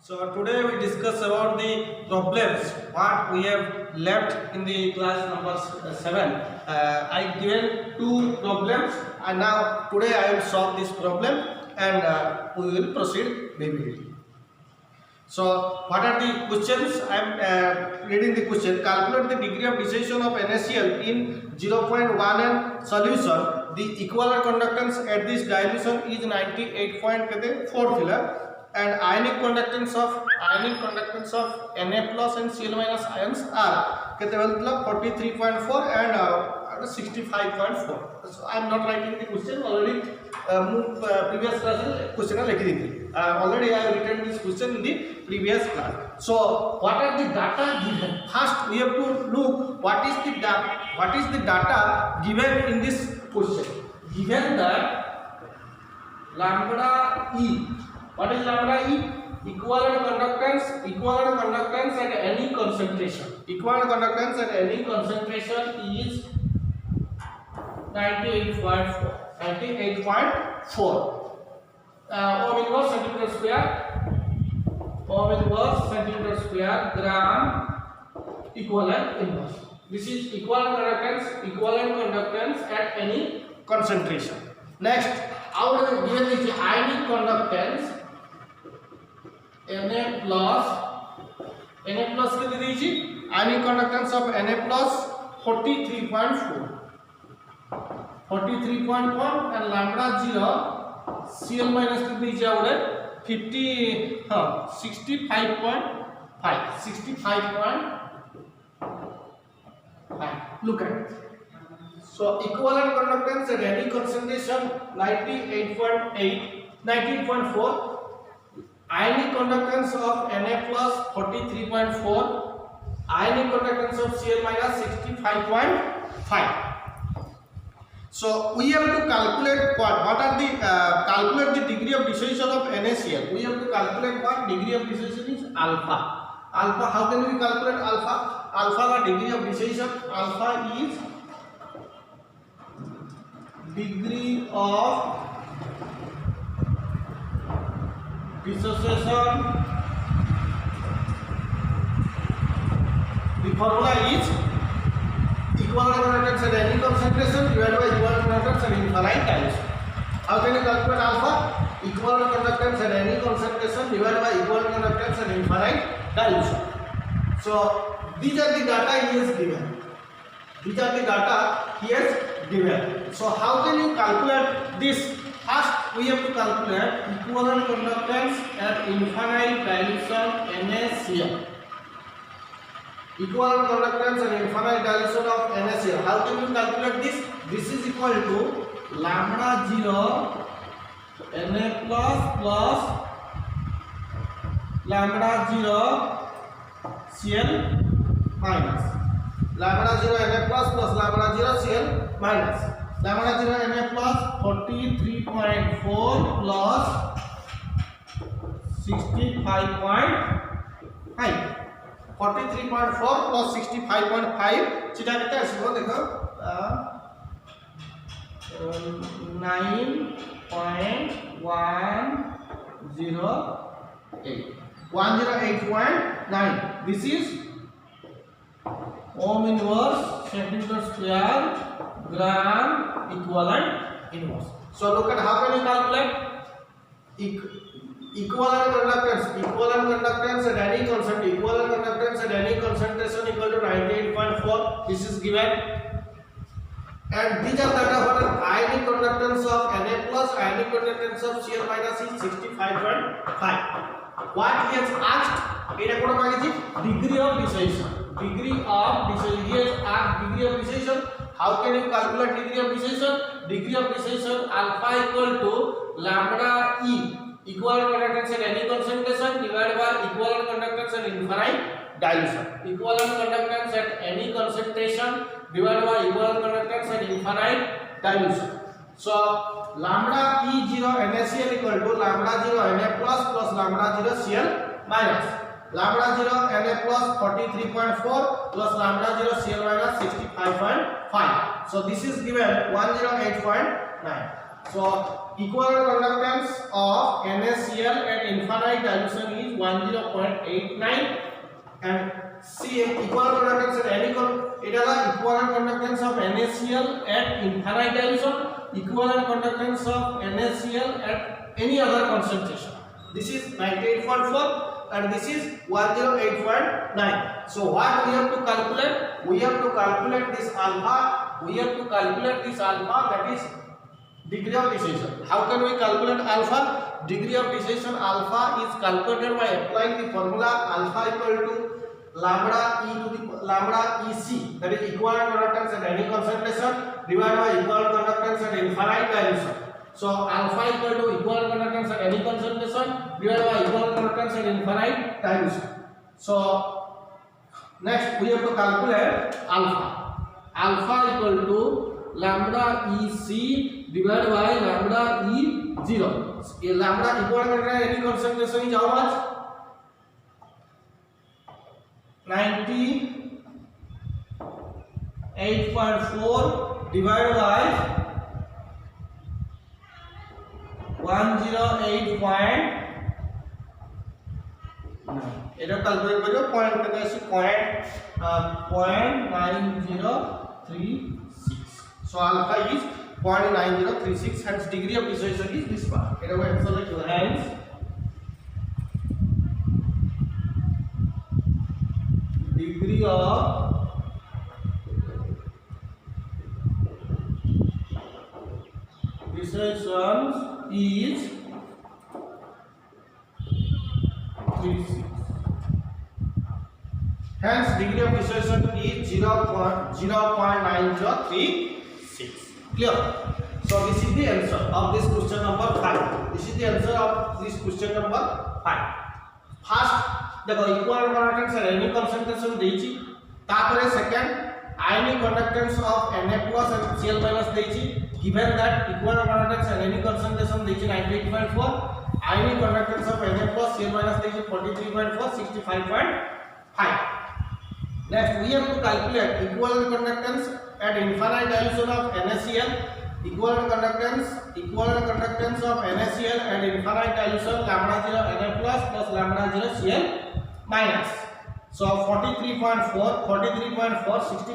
So today we discuss about the problems what we have left in the class number 7. I given two problems and now today I will solve this problem and we will proceed immediately. So what are the questions? I am reading the question. Calculate the degree of dissociation of NaCl in 0.1 and solution. The equivalent conductance at this dilution is 98.4 filler. And ionic conductance of Na plus and Cl minus ions are 43.4 and 65.4. So I am not writing the question already. Previous class question already I have written this question in the previous class. So what are the data given? First we have to look what is the data given in this question. Given that lambda E. What is lambda E? Equivalent conductance at any concentration. Equivalent conductance at any concentration is 98.4. Ohm inverse centimeter square gram equivalent inverse. This is equivalent conductance at any concentration. Next, out of given is ionic conductance Na plus कितनी दी थी? Ionic conductance of Na plus 43.4 and lambda 0 Cl minus कितनी दी जाओगे? 65.5. Look at it. So equivalent conductance at any concentration 98.4. Ionic conductance of Na plus 43.4. Ionic conductance of Cl minus 65.5. So we have to calculate what are the calculate the degree of dissociation of NaCl. We have to calculate what degree of dissociation is alpha. Alpha, how can we calculate alpha? Alpha the degree of dissociation. Alpha is degree of dissociation. The formula is equivalent conductance at any concentration divided by equivalent conductance at infinite dilution. How can you calculate alpha? Equivalent conductance at any concentration divided by equivalent conductance at infinite dilution. So these are the data he has given. So how can you calculate this? First we have to calculate equivalent conductance at infinite dilution NaCl. Equivalent conductance and infinite dilution of NaCl. How can you calculate this? This is equal to lambda 0 Na plus lambda 0 Cl minus. Lambda 0 Na plus lambda 0 Cl minus. Lambda 0 Na plus 43.4 plus 65.5. 43.4 plus 65.5 सीधा कितना है वो देखो 108.9. This is ohm inverse centimeter square gram equivalent inverse. So look at how can you calculate equivalent conductance at any concentration. Equivalent conductance at any concentration equal to 98.4. This is given. And these are data for an ionic conductance of Na plus, ionic conductance of Cl minus is 65.5. What he has asked, degree of dissociation. Degree of dissociation. He has asked degree of dissociation. How can you calculate degree of dissociation? Degree of dissociation alpha equal to lambda E. Equivalent conductance at any concentration divided by equivalent conductance at infinite dilution. Equivalent conductance at any concentration divided by equivalent conductance at infinite dilution. So lambda E0 NaCl equal to lambda 0 Na plus lambda 0 Cl minus. Lambda 0 Na plus 43.4 plus lambda 0 Cl minus 65.5. So this is given 108.9. So equivalent conductance of NaCl at infinite dilution is 10.89 and CA equivalent conductance at any equivalent conductance of NaCl at infinite dilution, equivalent conductance of NaCl at any other concentration. This is 98.4 and this is 108.9. So what we have to calculate? We have to calculate this alpha. We have to calculate this alpha, that is degree of dissociation. How can we calculate alpha? Degree of dissociation alpha is calculated by applying the formula alpha equal to lambda EC, that is equivalent conductance at any concentration divided by equivalent conductance at infinite dilution. So alpha equal to equivalent conductance at any concentration divided by equivalent conductance at infinite dilution. So next we have to calculate alpha. Alpha equal to lambda EC divided by lambda E0. Lambda equivalent at any concentration is how much? 98.4 divided by 108.9. এটা calculate করিও point কত আছে .9036. so alpha is 0.9036 hence degree of dissociation is this part. এটা we answer like hence degree of dissociation is 36. Hence degree of dissociation is 0.9036. Clear? So this is the answer of this question number 5. This is the answer of this question number 5. First देखो equivalent conductance at any concentration देइछि, तापरे second ionic conductance of Na plus and Cl minus देइछि, given that equivalent conductance at any concentration देइछि 98.4, ionic conductance of Na plus Cl minus देइछि 43.4, 65.5. Next we have to calculate equivalent conductance at infinite dilution of NaCl, equivalent conductance of NaCl at infinite dilution lambda 0 Na plus lambda 0 Cl minus. So 43.4,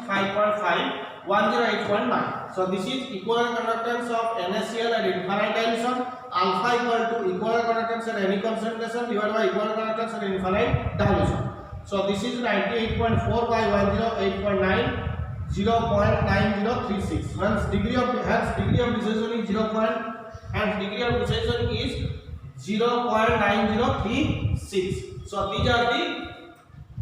65.5, 108.9. So this is equivalent conductance of NaCl at infinite dilution. Alpha equal to equivalent conductance at any concentration divided by equivalent conductance at infinite dilution. So this is 98.4 by 108.9, 0.9036. Hence degree of dissociation is 0.9036. So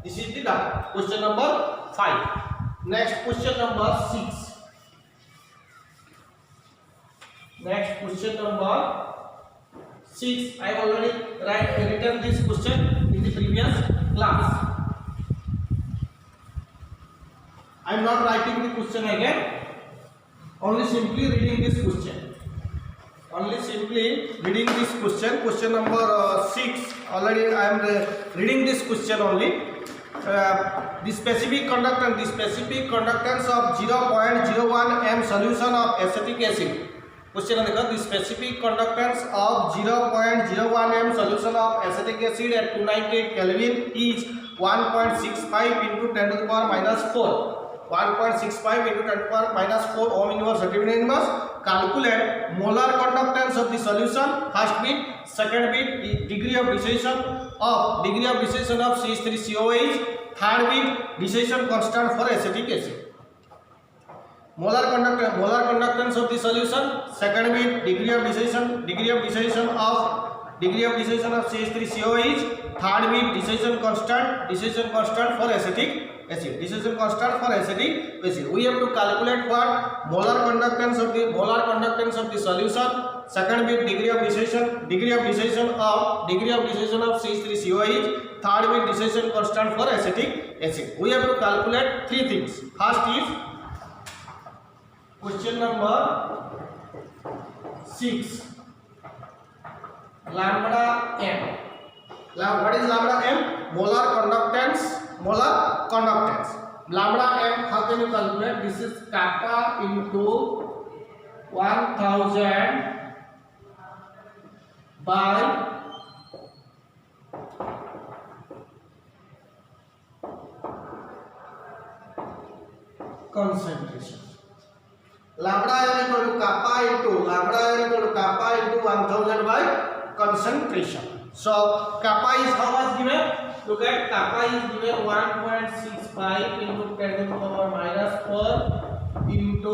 this is the data. Question number 5. Next question number 6. Next question number 6. I have already written this question in the previous class. I am not writing the question again. Only simply reading this question. Question number 6. Already I am reading this question only. The specific conductance of 0.01 m solution of acetic acid. Question देखो, the specific conductance of 0.01 m solution of acetic acid at 298 Kelvin is 1.65 into 10 to the power minus 4. 1.65 into 10 to the power minus 4 ohm inverse centimeter inverse. Calculate molar conductance of the solution. First bit, second bit, degree of dissociation of CH3COH. Third bit, dissociation constant for acetic acid. Molar conductance of the solution. Second bit, degree of dissociation of CH3COH. Third bit, dissociation constant for acetic acid. We have to calculate what molar conductance of the solution. Second bit, degree of dissociation of CH3COH. Third bit, dissociation constant for acetic acid. We have to calculate three things. First is question number 6. Lambda m. What is lambda m? Molar conductance. Lambda m, how can you calculate? This is kappa into 1000 by concentration. Lambda n equal to kappa into 1000 by concentration. So kappa is how much given? Look at kappa is given 1.65 into 10 to the power minus 4 into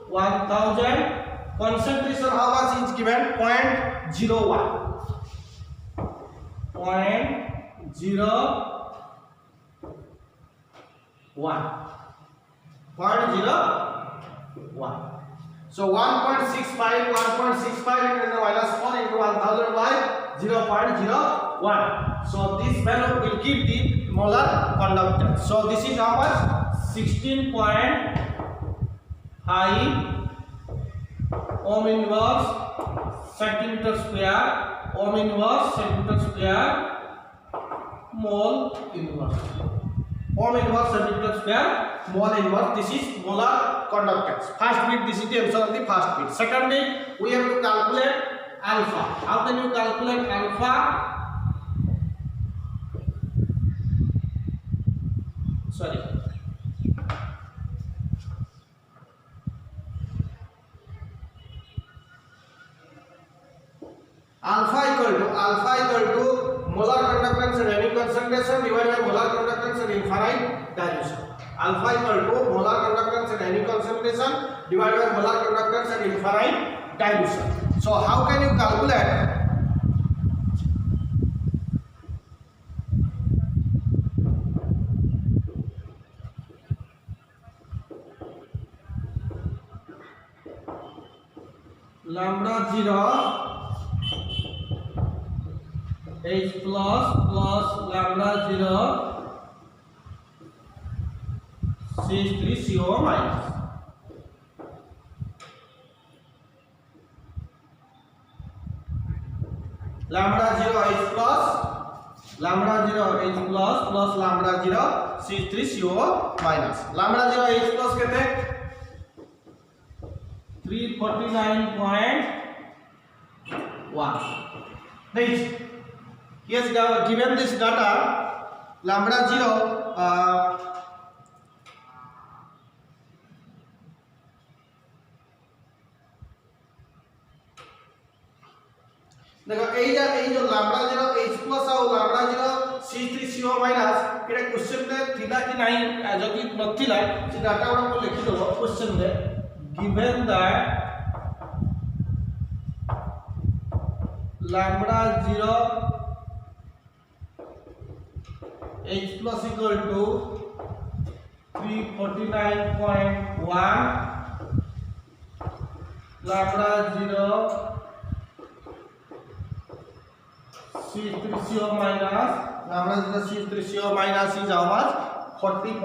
1000. Concentration how much is given? 0.01. 0.01. So 1.65 into minus 4 into 1000 by 0.01. So this value will give the molar conductance. So this is how much? 16.5 ohm inverse centimeter square, ohm inverse centimeter square, mole inverse. Ohm inverse centimeter square, mole inverse. This is molar conductance. First bit, this is the answer of the first bit. Second bit, we have to calculate alpha. How can you calculate alpha? Sorry. Alpha equal to molar conductance at any concentration divided by molar conductance at infinite dilution. Alpha equal to molar conductance at any concentration divided by molar conductance at infinite dilution. So how can you calculate lambda 0 H plus lambda 0 CH3CO minus. Lambda 0 H plus lambda 0 H plus lambda 0 CH3CO minus. Lambda 0 H plus कितने? 349.1. Next. Yes, given this data, lambda 0 देखो এই जो lambda 0 H plus और lambda 0 C3CO minus এটা question रे थिला कि नाही जदि नथिला से डाटा गुडा को लिखि दो क्वेश्चन रे given that lambda 0 H plus equal to 349.1 lambda 0 C3CO minus lambda 0 C3CO minus is how much? 40.9.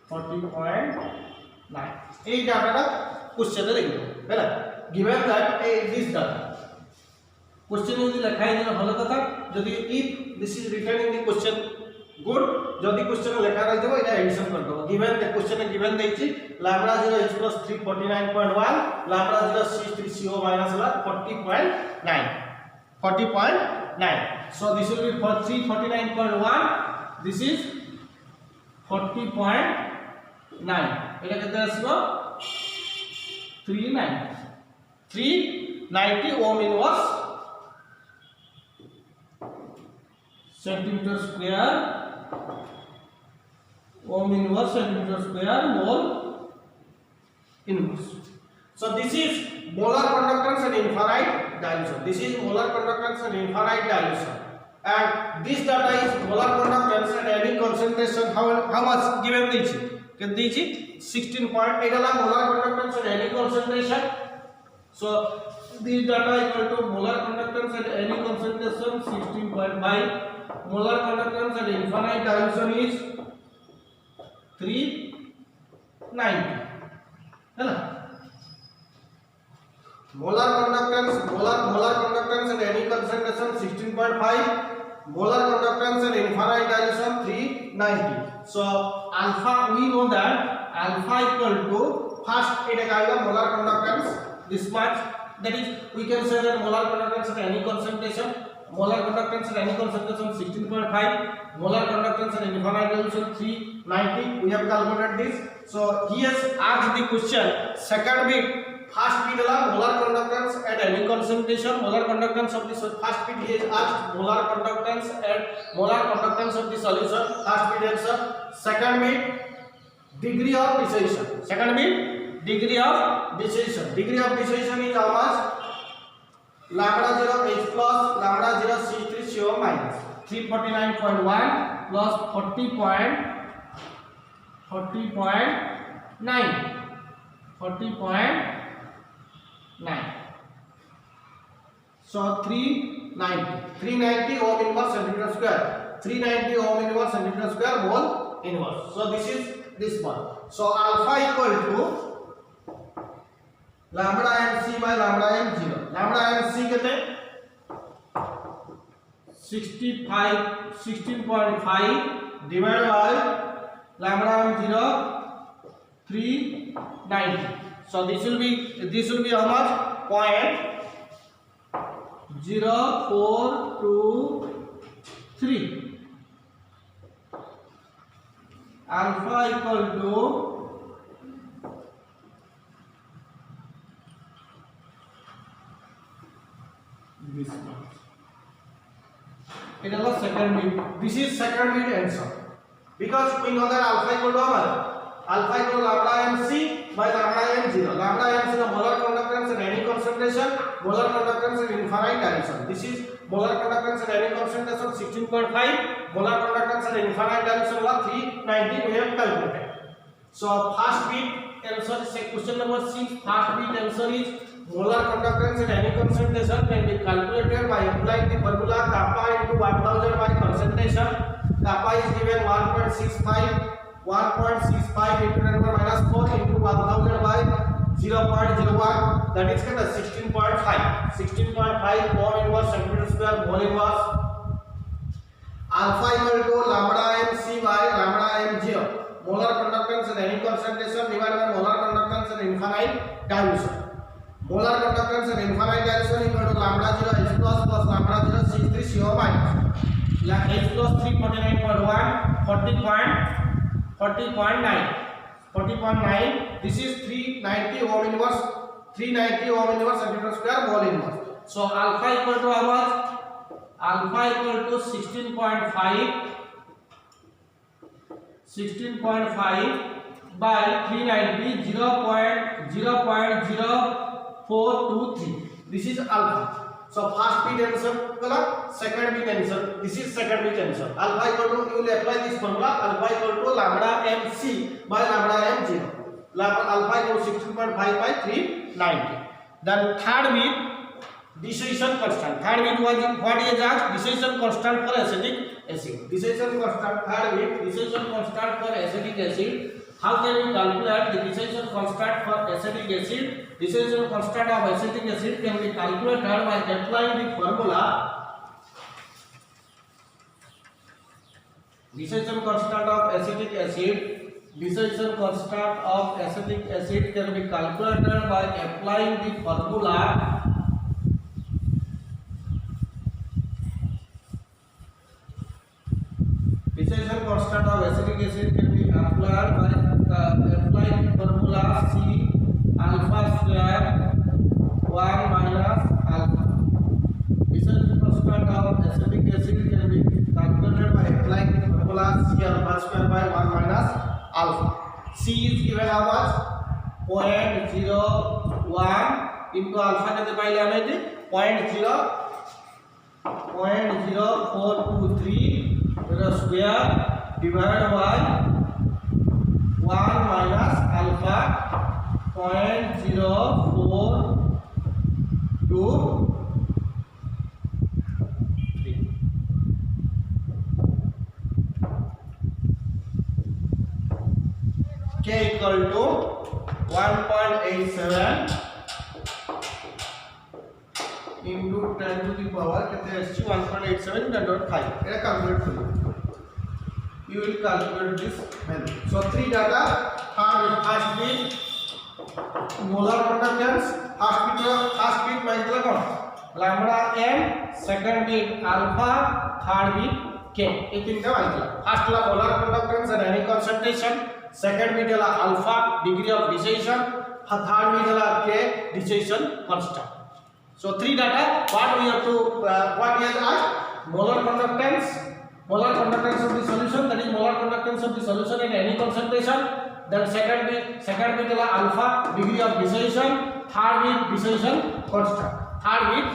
40.9. এই ডাটাটা কোশ্চেনে লিখব হেলা given that this data question यदि लिखा है भल कथा जदि if this is written in the question good जदि क्वेश्चन लिखा रही थो एटा एडिशन कर दो गिवन द क्वेश्चन गिवन देछि lambda 0 h plus 349.1 lambda 0 c3co minus 40.9 so this will be for 349.1 this is 40.9 एटा केते आसीबो 390 ohm inverse centimeter square ohm inverse centimeter square mole inverse. So this is molar conductance and infinite dilution. This is molar conductance and infinite dilution. And this data is molar conductance at any concentration. How much given dichi? Can dichi 16.8 ala molar conductance at any concentration. So this data equal to molar conductance at any concentration 16.5. Molar conductance at infinite dilution is 390 है ना molar conductance at any concentration 16.5 molar conductance at infinite dilution 390 so alpha we know that alpha equal to first it is molar conductance this much. That is, we can say that molar conductance at any concentration, molar conductance at any concentration 16.5, molar conductance at infinite dilution 390. We have calculated this. So he has asked the question, second bit. First bit is molar conductance at any concentration. Molar conductance of the first bit he has asked molar conductance at molar conductance of the solution. First bit answer. Second bit degree of dissociation. Second bit degree of dissociation. Degree of dissociation is how much? Lambda 0 H plus lambda 0 C3 CO minus 349.1 plus 40.9. So 390 ohm inverse centimeter square. 390 ohm inverse centimeter square mole inverse. So this is this one. So alpha equal to lambda m c by lambda m 0. Lambda m c कितने? 16.5 divided by lambda m 0 390. So this will be how much? 0.0423. Alpha equal to this much. It is the second bit. This is second bit answer. Because we know that alpha equal to what? Alpha equal to lambda mc by lambda m0. Lambda m0 molar conductance at any concentration, molar conductance at infinite dilution. This is molar conductance at any concentration 16.5, molar conductance at infinite dilution 390 we have calculated. So first bit answer is question number 6. First bit answer is molar conductance at any concentration can be calculated by applying the formula kappa into 1000 by concentration. Kappa is given 1.65 into 10 power minus 4 into 1000 by 0.01, that is 16.5 ohm inverse centimeter square mole inverse. Alpha equal to lambda mc by lambda m0. Molar conductance at any concentration divided by molar conductance at infinite dilution. Molar conductance at infinite dilution equal to lambda 0 H plus lambda 0 C3 CO minus. H plus 349.1 40.9. This is 390 ohm inverse centimeter square mole inverse. So alpha equal to how much? Alpha equal to 16.5 by 390 0.0423. This is alpha. So first bit answer color, second bit answer. This is second bit answer. Alpha equal to, you will apply this formula. Alpha equal to lambda mc by lambda m0. Alpha equal to 16.5 by 390. Then third bit dissociation constant. Third bit was what is asked? Dissociation constant for acetic acid. Dissociation constant. Third bit dissociation constant for acetic acid. How can we calculate the dissociation constant for acetic acid? Dissociation constant of acetic acid can be calculated by applying the formula. Dissociation constant of acetic acid. Dissociation constant of acetic acid can be calculated by applying the formula. Dissociation constant of acetic acid can be applied by applying formula C alpha square 1 minus alpha. Dissociation constant of acetic acid can be calculated by applying the formula C alpha square by 1 minus alpha. C is given how much? 0.01 into alpha कितने पाइले हमें? 0.0423 square divided by 1 minus alpha 0.0423. K equal to 1.87 into 10 to the power कितने SG 1.87 10.5. ये calculate करो. You will calculate this value. So three data. First bit molar conductance. First lambda m, second bit alpha, third bit k. এই তিনটা আইতলা first হলো molar conductance and ionic concentration, second bit হলো alpha degree of dissociation, third bit হলো k dissociation constant. So three data what we have to what we have asked molar conductance of the solution, that is molar conductance of the solution at any concentration. Then second bit is alpha degree of dissociation, third bit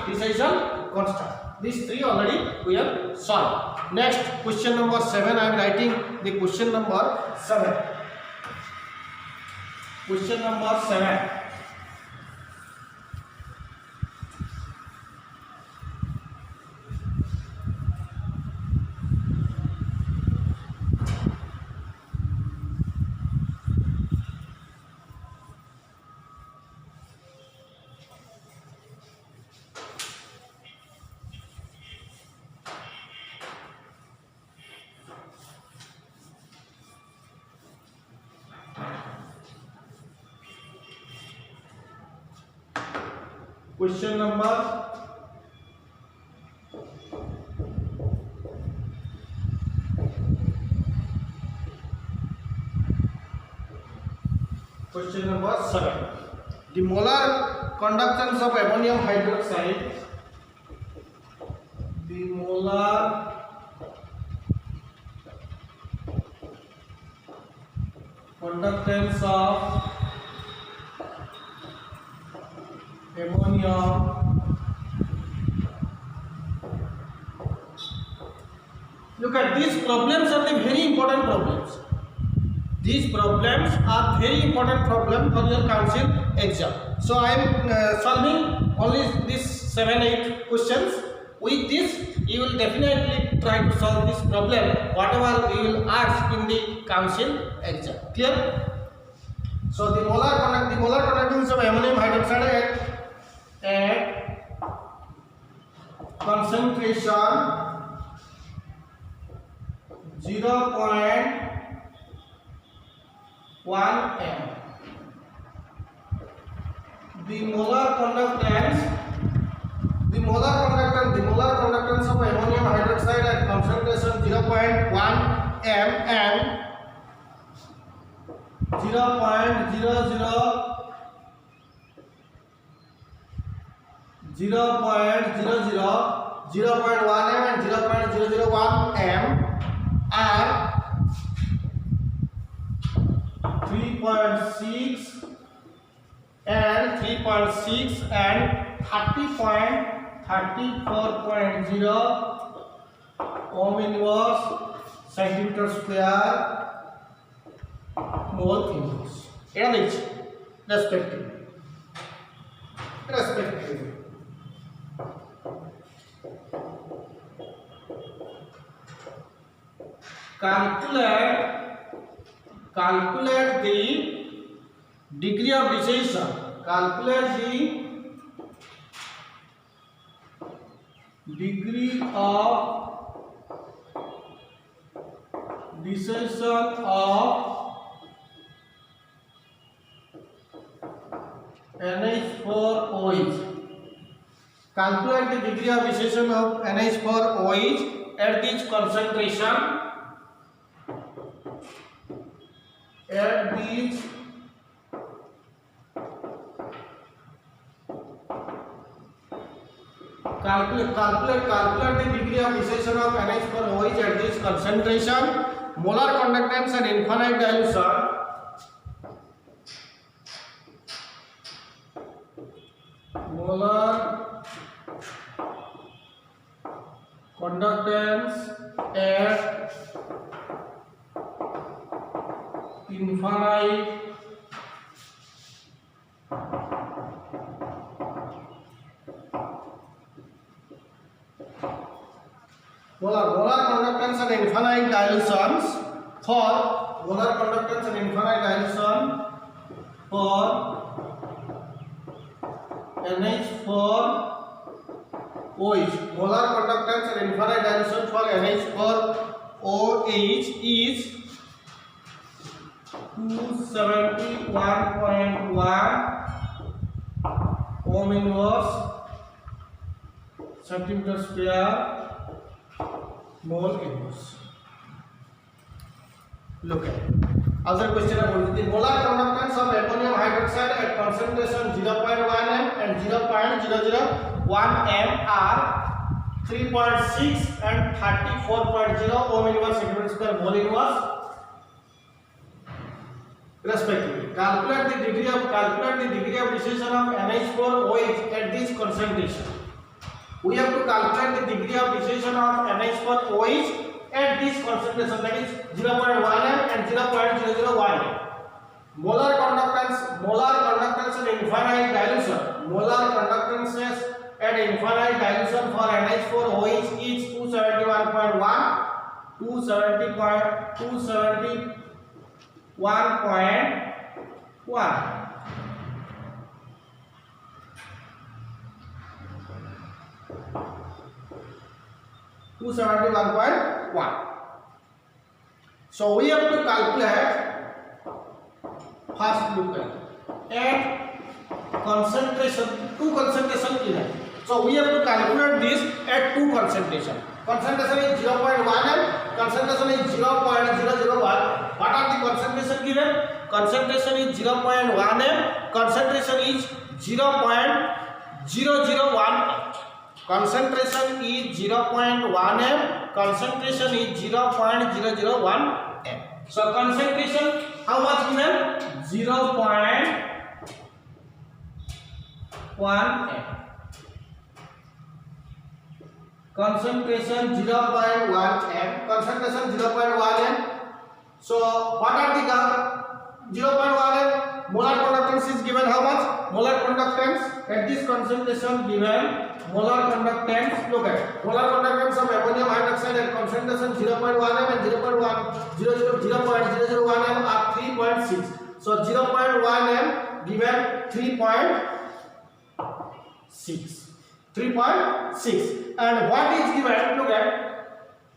dissociation constant, these three already we have solved. Next question number 7, I am writing the question number 7. Question number 7. Question number 7. The molar conductance of ammonium hydroxide, the molar conductance of ammonium look at these problems are the very important problems. These problems are very important problem for your council exam. So I am solving only these 7-8 questions. With this you will definitely try to solve this problem whatever you will ask in the council exam. Clear? So the molar conductance of ammonium hydroxide at concentration 0.1 m. The molar conductance of ammonium hydroxide at concentration 0.1 m and 0.001 m are 3.6 and 30.34.0 ohm inverse centimeter square mole inverse. এটা দেখছি respective calculate the degree of dissociation. Calculate the degree of dissociation of NH4OH. Calculate the degree of dissociation of NH4OH at this concentration. Calculate the degree of dissociation of NH4OH at this concentration. Molar conductance and infinite dilution. Molar conductance at infinite molar conductance and infinite dilutions for molar conductance and infinite dilution for NH4OH. Molar conductance and infinite dilution for NH4OH is 271.1 ohm inverse centimeter square mole inverse. Look at other question about the molar conductance of ammonium hydroxide at concentration 0.1 m and 0.001 m are 3.6 and 34.0 ohm inverse centimeter square mole inverse respectively. Calculate the degree of dissociation of NH4OH at this concentration. We have to calculate the degree of dissociation of NH4OH at this concentration, that is 0.1 m and 0.001 m. Molar conductance and infinite dilution. Molar conductances at infinite dilution for NH4OH is 271.1, 270.1.1. 271.1. So we have to calculate. First look at concentration. Two concentration given. So we have to calculate this at two concentration. Concentration is 0.1 m. Concentration is 0.001. What are the concentration given? Concentration is 0.1 m. Concentration is 0.001. Concentration is 0.1 m. Concentration is 0.001 m. So concentration how much given? 0.1 m. Concentration 0.1 m. Concentration 0.1 m. So what are the 0.1 m? Molar conductance is given how much? Molar conductance at this concentration given. Molar conductance, look at molar conductance of ammonium hydroxide at concentration 0.1 m and 0.001 m are 3.6. So 0.1 m given 3.6 and what is given? Look at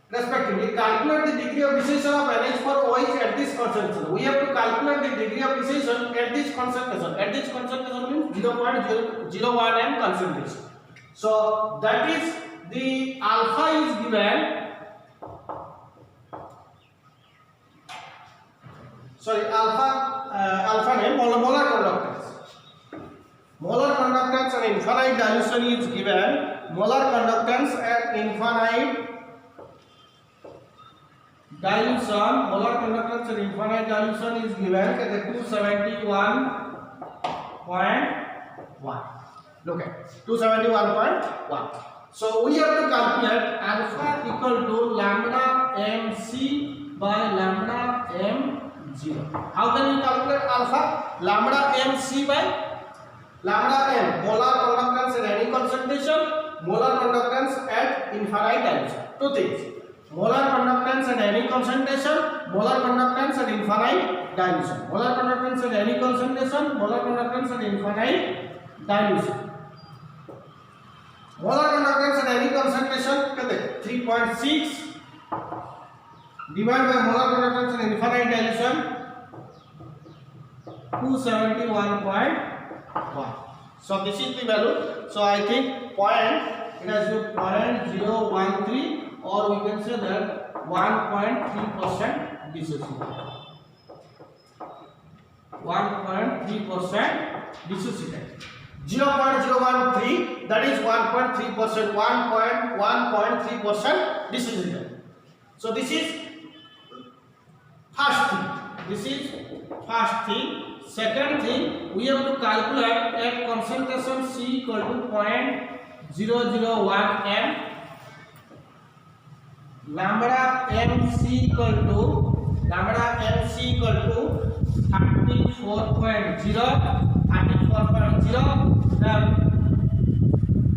respectively calculate the degree of dissociation of NH4OH at this concentration. We have to calculate the degree of dissociation at this concentration. At this concentration means 0.001 m concentration. So that is the alpha is given. Alpha name molar conductance. Molar conductance and infinite dilution is given. Molar conductance and infinite dilution. Molar conductance and infinite dilution is given at 271.1. Look at 271.1. So we have to calculate alpha equal to lambda mc by lambda m0. How can we calculate alpha? Lambda mc by lambda m. Molar conductance at any concentration. Molar conductance at infinite dilution. Two things. Molar conductance at any concentration. Molar conductance at infinite dilution. Molar conductance at any concentration. Molar conductance at infinite dilution. Molar conductance at any concentration 3.6 divided by molar conductance at infinite dilution 271.1. So this is the value. So I think it has 0.013 or we can say that 1.3% dissociation. 1.3% dissociation. 0.013 that is 1.3%. 1.3% dissociation. So this is first thing. Second thing, we have to calculate at concentration C equal to 0.001 m. Lambda mc equal to 34.0. Then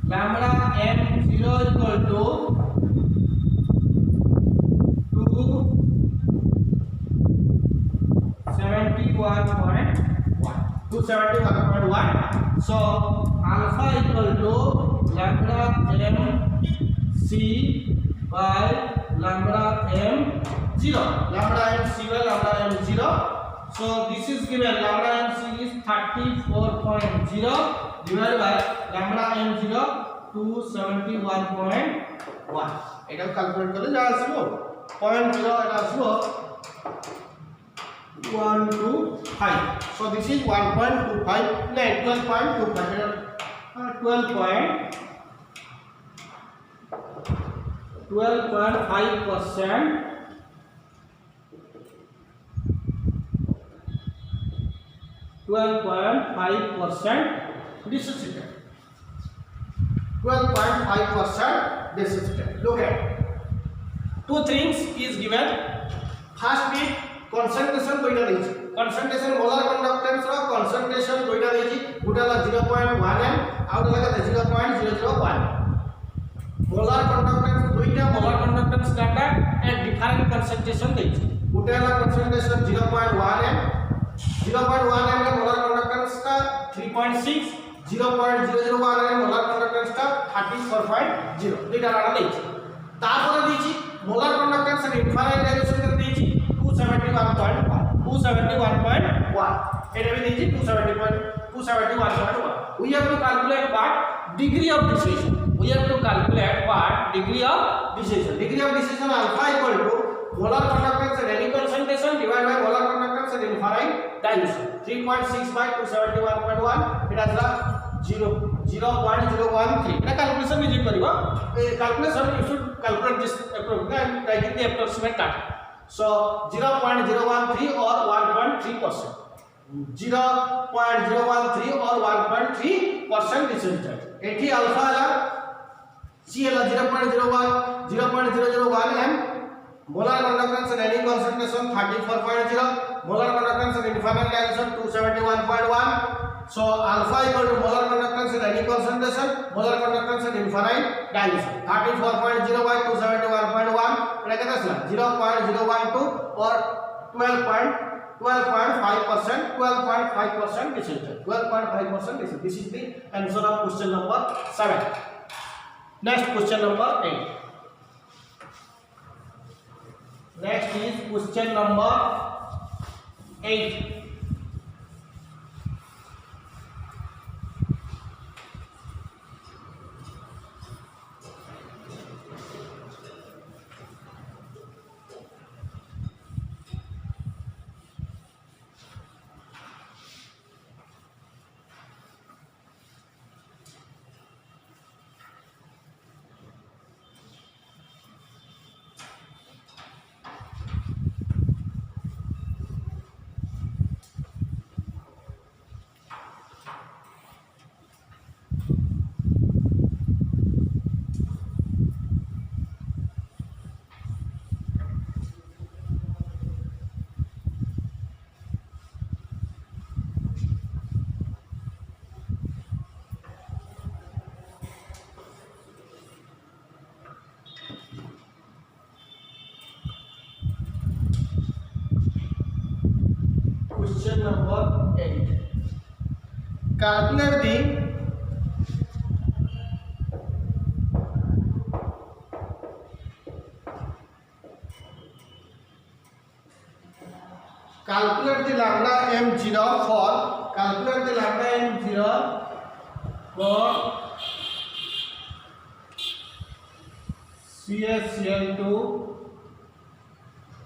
lambda m0 equal to 271.1. So alpha equal to lambda mc by lambda m0. Lambda mc by lambda m0. So this is given. Lambda mc is 34.0 divided by lambda m0 271.1 এটা calculate করলে যা আসবে 0.0 এটা আসবে 125 so this is 1.25 no 12.25 12.5% 12.5% necessity 12.5% necessity look at two things is given first bit concentration দুইটা দিয়েছি concentration molar conductance র concentration দুইটা দিয়েছি গোটা হলো 0.1 m আর ওটা লাগাতে 0.001 molar conductance দুইটা molar conductance data and different concentration দিয়েছি গোটা হলো concentration 0.1 m 0.1 m এর molar conductance টা 3.6 0.001 এর molar conductance টা 34.0 দুইটা ডাটা দিয়েছি তারপরে দিয়েছি molar conductance এর ইনফাইনাইট ডাইলেশন দিয়েছি 271.1 এটা আমি দিয়েছি 271.1 we have to calculate what degree of dissociation we have to calculate what degree of dissociation alpha equal to molar conductance at any concentration divided by molar conductance at infinite dilution 3.6 by 271.1 it has the 0.013 এটা calculation নিজে করিবা এই calculation you should calculate this and writing the approximate data so 0.013 or 1.3% 0.013 or 1.3% dissociation এটি alpha হলো C হলো 0.01 m molar conductance at any concentration 34.0 molar conductance at infinite dilution 271.1 so alpha equal to molar conductance at any concentration molar conductance at infinite dilution 34.0 by 271.1 এটা কত আসলে 0.012 or 12.5% dissociation 12.5% dissociation this is the answer of question number 7 next question number 8 next is question number 8 question number 8 calculate the lambda m0 for CaCl2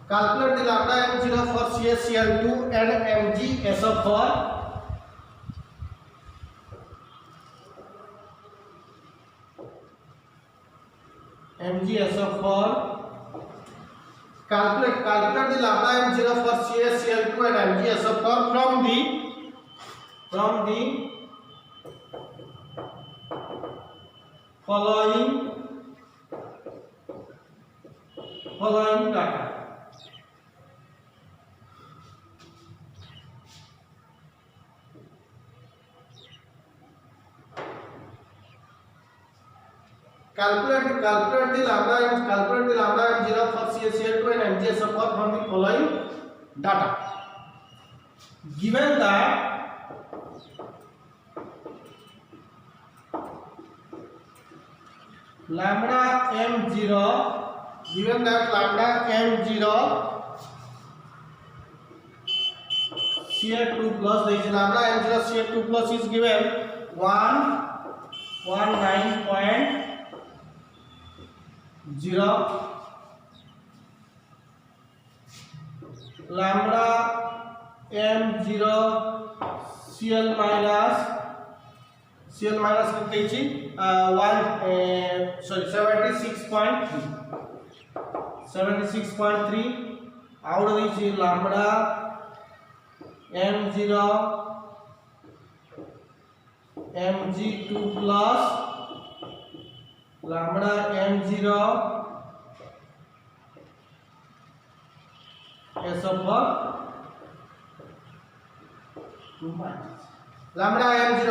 calculate the lambda m0 for CaCl2 and MgSO4 calculate the lambda m0 for CaCl2 and MgSO4 from the following data. Calculate the lambda m0 for CaCl2 and MgSO4 from the following data. Given that lambda m0 Ca2 plus lambda m0 Ca2 plus is given 119.5 0 lambda m0 Cl minus करते छी 76.3 out देछि lambda m0 mg2 plus lambda m0 s of 2 minus lambda m0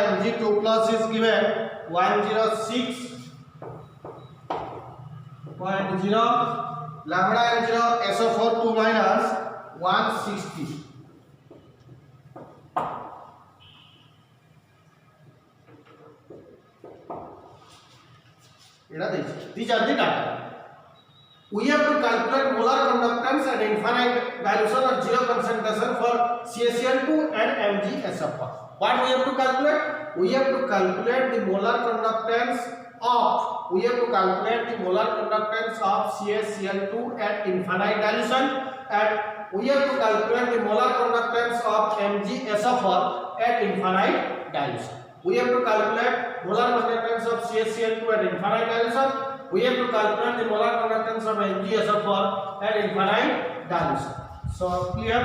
mg2 plus is given 106.0 lambda m0 s of 2 minus 160 these are the data. We have to calculate molar conductance and infinite dilution or zero concentration for CaCl2 and MgSO4. What we have to calculate? We have to calculate the molar conductance of CaCl2 at infinite dilution, and we have to calculate the molar conductance of MgSO4 at infinite dilution. We have to calculate molar conductance of CaCl2 at infinite dilution. We have to calculate the molar conductance of MgSO4 at infinite dilution. So clear?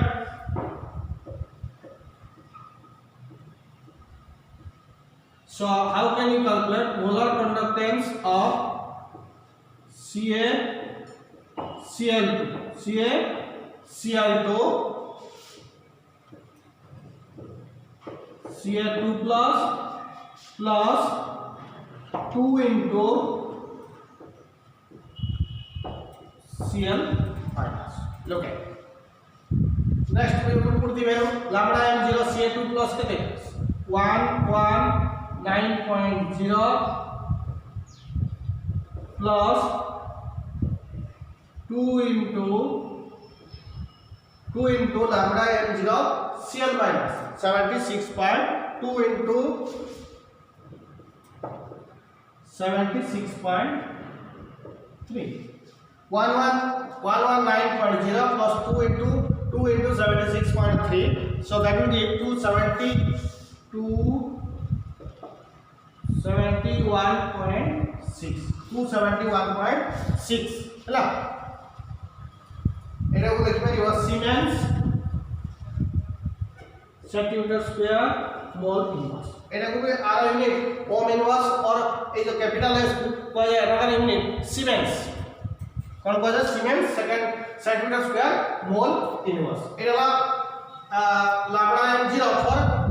So how can you calculate molar conductance of Ca2 plus 2 into Cl minus. Look at next we will put the value lambda m0 Ca2 plus kete 119.0 plus 2 into lambda m0 Cl minus 76.2 into 76.3 119.0 plus 2 into 76.3, so that will give 271.6 ହେଲା एटा को देखि परिबो siemens centimetre square mole inverse एटा को are unit ohm inverse और ए जो capital S को जाय एटा यूनिट सीमेंस कौन को जाय siemens second centimetre square mole inverse Etah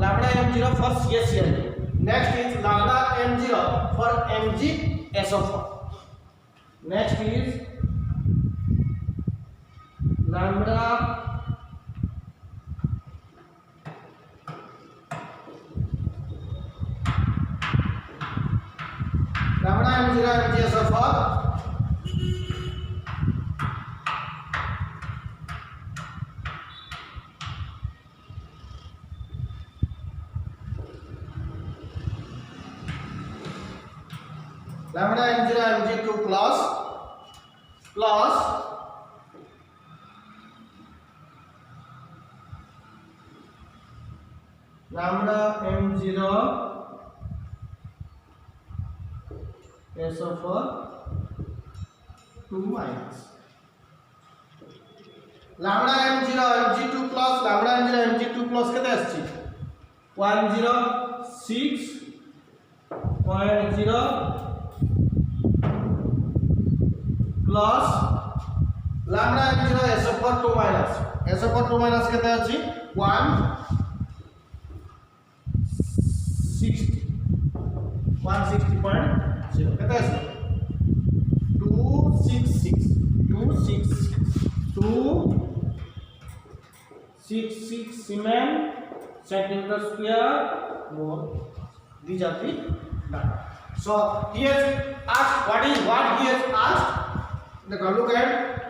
lambda m0 for CaCl. Next is lambda m0 for MgSO4. Next is lambda m0 MgSO4 lambda m0 mg2 plus lambda m0 SO4 2 minus lambda m0 mg2 plus lambda m0 mg2 plus কেতে আসছে 106.0 plus lambda m0 SO4 2 minus SO4 2 minus কেতে আছে 160.0 কেতে আছে 266 siemens centimetre square mole these are the data. So he has asked what he has asked. Now look at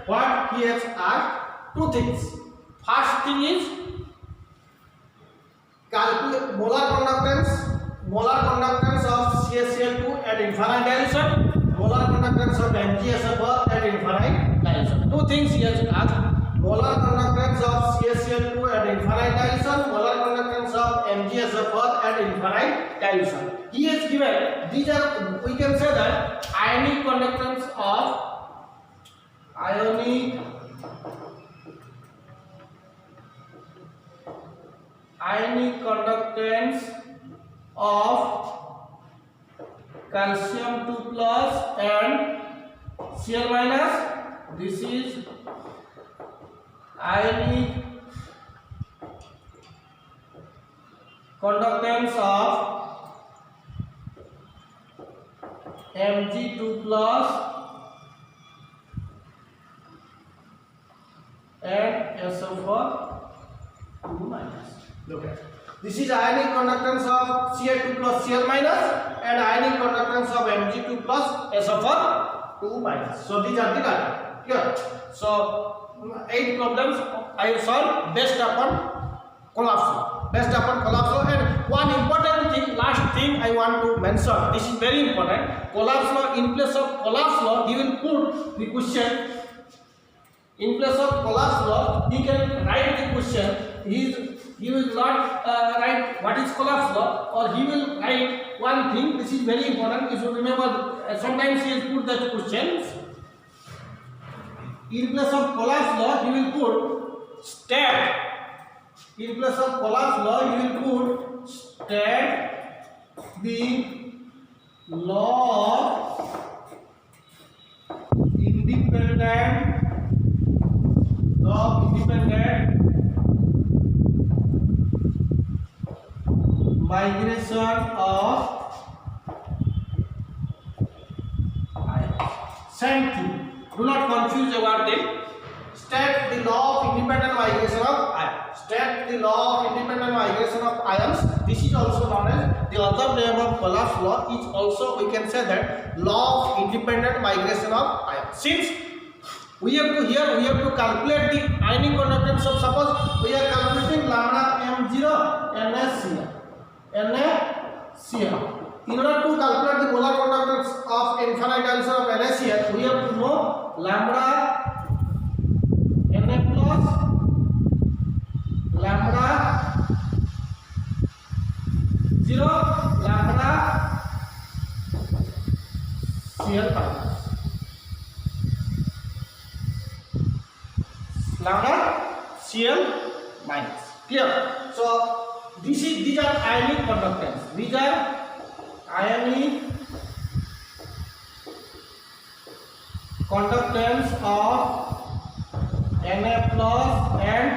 what he has asked. Two things. First thing is calculate molar conductance of CaCl2 at infinite dilution, molar conductance of MgSO4 at infinite dilution. Two things he has asked: molar conductance of CaCl2 at infinite dilution, molar conductance of MgSO4 at infinite dilution. He has given these are, we can say that ionic conductance of ionic conductance of calcium 2 plus and Cl minus. This is ionic conductance of Mg2 plus and SO4 2 minus. Look at this is ionic conductance of Ca2 plus Cl minus and ionic conductance of Mg2 plus SO4 2 minus. So these are the data. Clear? So 8 problems I have solved based upon collapse law. And one important thing, last thing I want to mention. This is very important. Collapse law. In place of collapse law, he will put the question. In place of collapse law, he can write the question. He will not write what is collapse law, or he will write one thing. This is very important. You should remember. Sometimes he has put that questions. In place of collapse law, he will put stat. In place of collapse law, he will put stat the law of independent migration of ions. Same thing. Do not confuse about them. State the law of independent migration of ions. State the law of independent migration of ions. This is also known as the other name of collapse law. Is also, we can say that, law of independent migration of ions. Since we have to calculate the ionic conductance of, suppose we are calculating lambda m0 NaCl. In order to calculate the molar conductance of infinite dilution of NaCl, we have to know lambda Na plus lambda 0 lambda Cl minus. Lambda Cl minus. Clear? So these are ionic conductance. These are ionic conductance of Na plus, and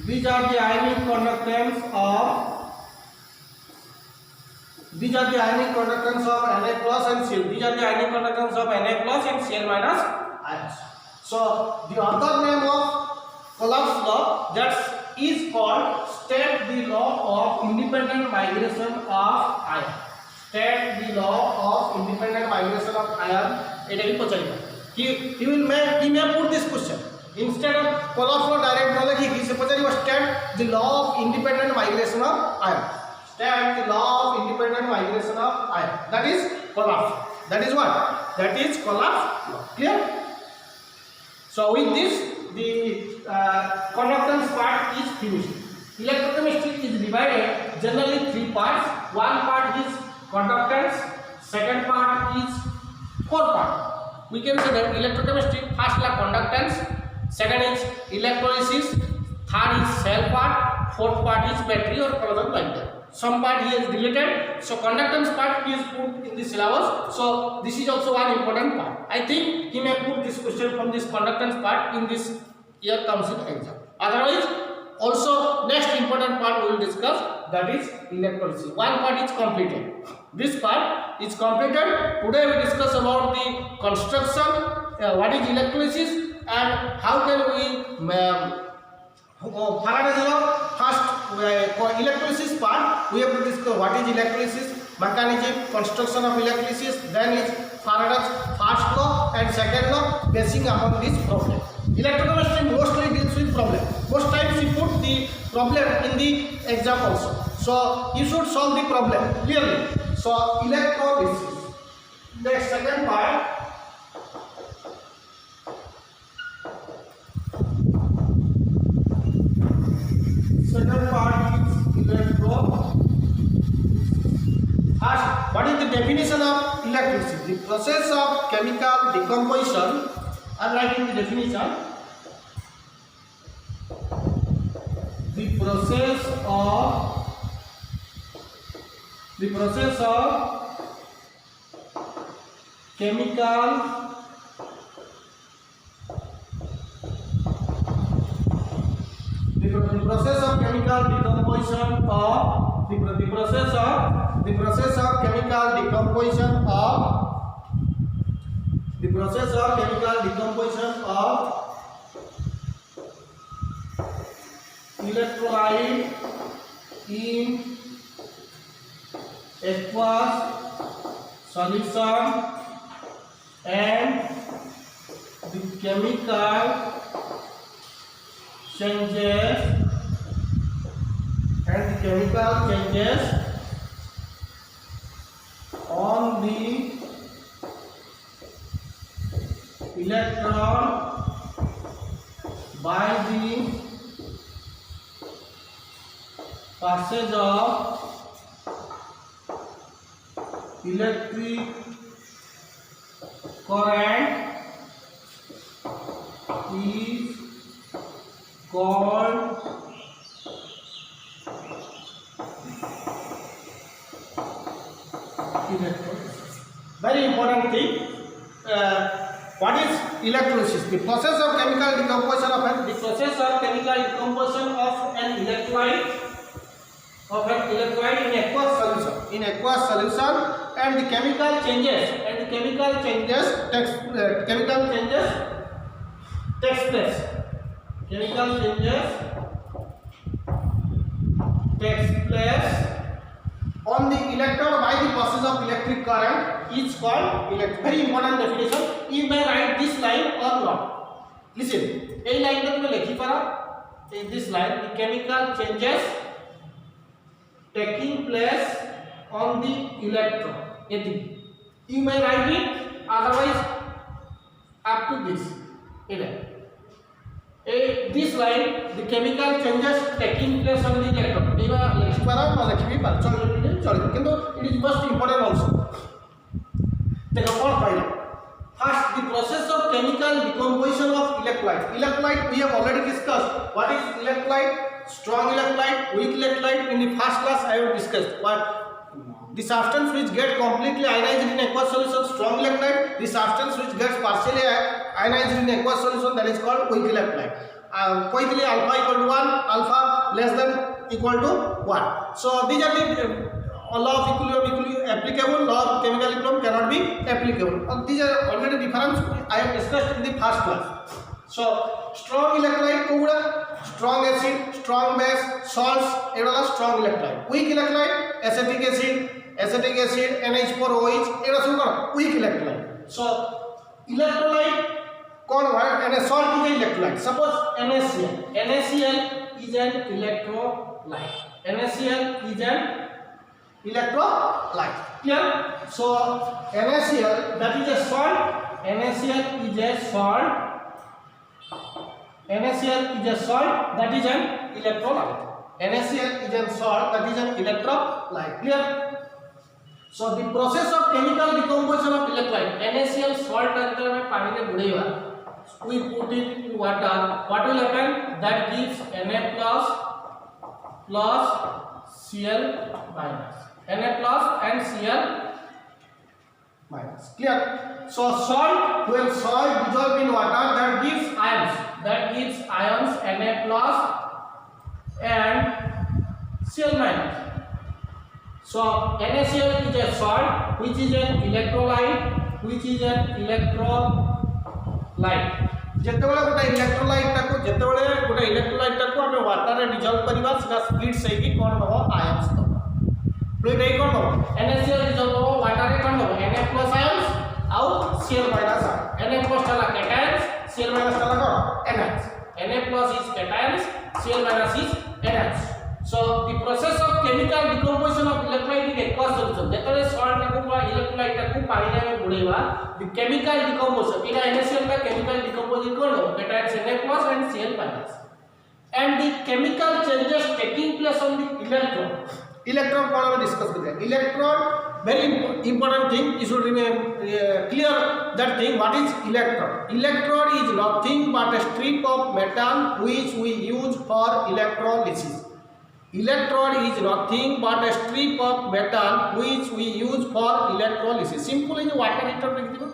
these are the ionic conductance of Na plus and Cl. These are the ionic conductance of Na plus and Cl minus ions. So the other name of collapse law, that is called state the law of independent migration of ion. State the law of independent migration of ion. He may put this question. Instead of collapse law direct knowledge, he state the law of independent migration of ion. State the law of independent migration of ion. That is collapse. That is what? That is collapse law. Clear? So with this, the conductance part is finished. Electrochemistry is divided generally 3 parts. One part is conductance, second part is 4 parts. We can say that electrochemistry, first is conductance, second is electrolysis, third is cell part, fourth part is battery or covalent binder. Some part he is related, so conductance part he is put in the syllabus. So this is also one important part. I think he may put this question from this conductance part in this year comes in exam. Otherwise, also next important part we will discuss, that is electrolysis. One part is completed. This part is completed. Today we discuss about the construction, what is electrolysis, and how can we Faraday's law. First, electrolysis part, we have to discuss what is electrolysis, mechanism, construction of electrolysis, then is Faraday's first law and second law, basing upon this problem. Electrochemistry mostly deals with problem. Most times we put the problem in the exam also. So you should solve the problem clearly. So electrolysis. Next, second part. Second part is electro. First, what is the definition of electricity? The process of chemical decomposition. I am writing the definition. The process of chemical the process of chemical decomposition of the process of chemical decomposition of electrolyte in aqueous solution and the chemical changes on the electron by the passage of electric current is called electrolysis. Very important thing. What is electrolysis? The process of chemical decomposition of an electrolyte in aqueous solution and the chemical changes takes place. Chemical changes takes place on the electron by the process of electric current is called electric. Very important definition. You may write this line or not. Listen, a line that we likhi para in this line, the chemical changes taking place on the electron. You may write it, otherwise up to this. This line, the chemical changes taking place on the electron. It is most important also. First, the process of chemical decomposition of electrolyte. Electrolyte we have already discussed. What is electrolyte? Strong electrolyte, weak electrolyte. In the first class I have discussed. What the substance which get completely ionized in aqueous solution, strong electrolyte. The substance which gets partially ionized in aqueous solution, that is called weak electrolyte. Quickly alpha equal to 1, alpha less than equal to 1. So these are the law of equilibrium applicable, law of chemical equilibrium cannot be applicable. These are already difference I have discussed in the first class. So strong electrolyte ko strong acid, strong base, salts, evala strong electrolyte. Weak electrolyte, acetic acid, NH4OH, evala सब weak electrolyte. So electrolyte कौन हुआ? And a salt is an electrolyte. Suppose NaCl. NaCl is an electrolyte. NaCl is an electrolyte. Clear? So NaCl, that is a salt. NaCl is a salt. NaCl is a salt, that is an electrolyte. NaCl is a salt, that is an electrolyte. Clear? So the process of chemical decomposition of electrolyte. NaCl salt अंदर में पानी में बुड़ेगा. We put it in water. What will happen? That gives Na plus Cl minus. Na plus and Cl minus. Clear? So salt, when salt dissolve in water, that gives ions. Na plus and Cl minus. So NaCl is a salt which is an electrolyte. जेतेबेले गोटे electrolyte टाको आमे water रे dissolve करबा सेटा split से कि कोन हो ions तो फ्लूइड ए कोन हो NaCl डिजॉल्व हो वाटर रे कोन हो Na प्लस आयंस आउ Cl माइनस Na प्लस चला कैटायंस Cl माइनस चला को NH Na plus is cations, Cl minus is NH. So the process of chemical decomposition of electrolyte in aqueous solution, जेतले salt टाको electrolyte टाको पानी रे बुलेवा the chemical decomposition it NaCl का chemical decomposition कर लो cations Na+ and Cl-, and the chemical changes taking place on the electron को हम डिस्कस करते हैं electron very important thing you should remain clear that thing what is electron is nothing but a strip of metal which we use for electrolysis electrode is nothing but a strip of metal which we use for electrolysis simple is water heater देखियो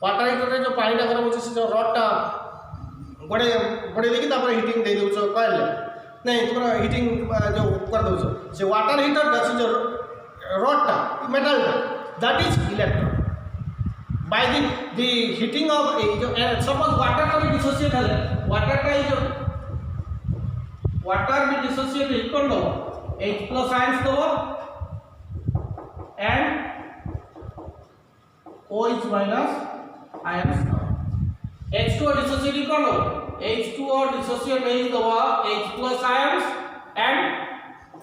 water heater रे जो पानी टा गरम होछ से जो rod टा बड़े देखि तापर हीटिंग दे दोछ कहले नहीं तुम्हारा हीटिंग जो कर दोछ से वाटर हीटर दैट जो रॉड टा metal that is electron by the heating of suppose water का भी डिसोसिएट है water का जो water भी डिसोसिएट ही कर दो H+ आयंस दो and OH- ions H2 dissociate ही कर दो H2 और डिसोसिएट नहीं दो H+ ions and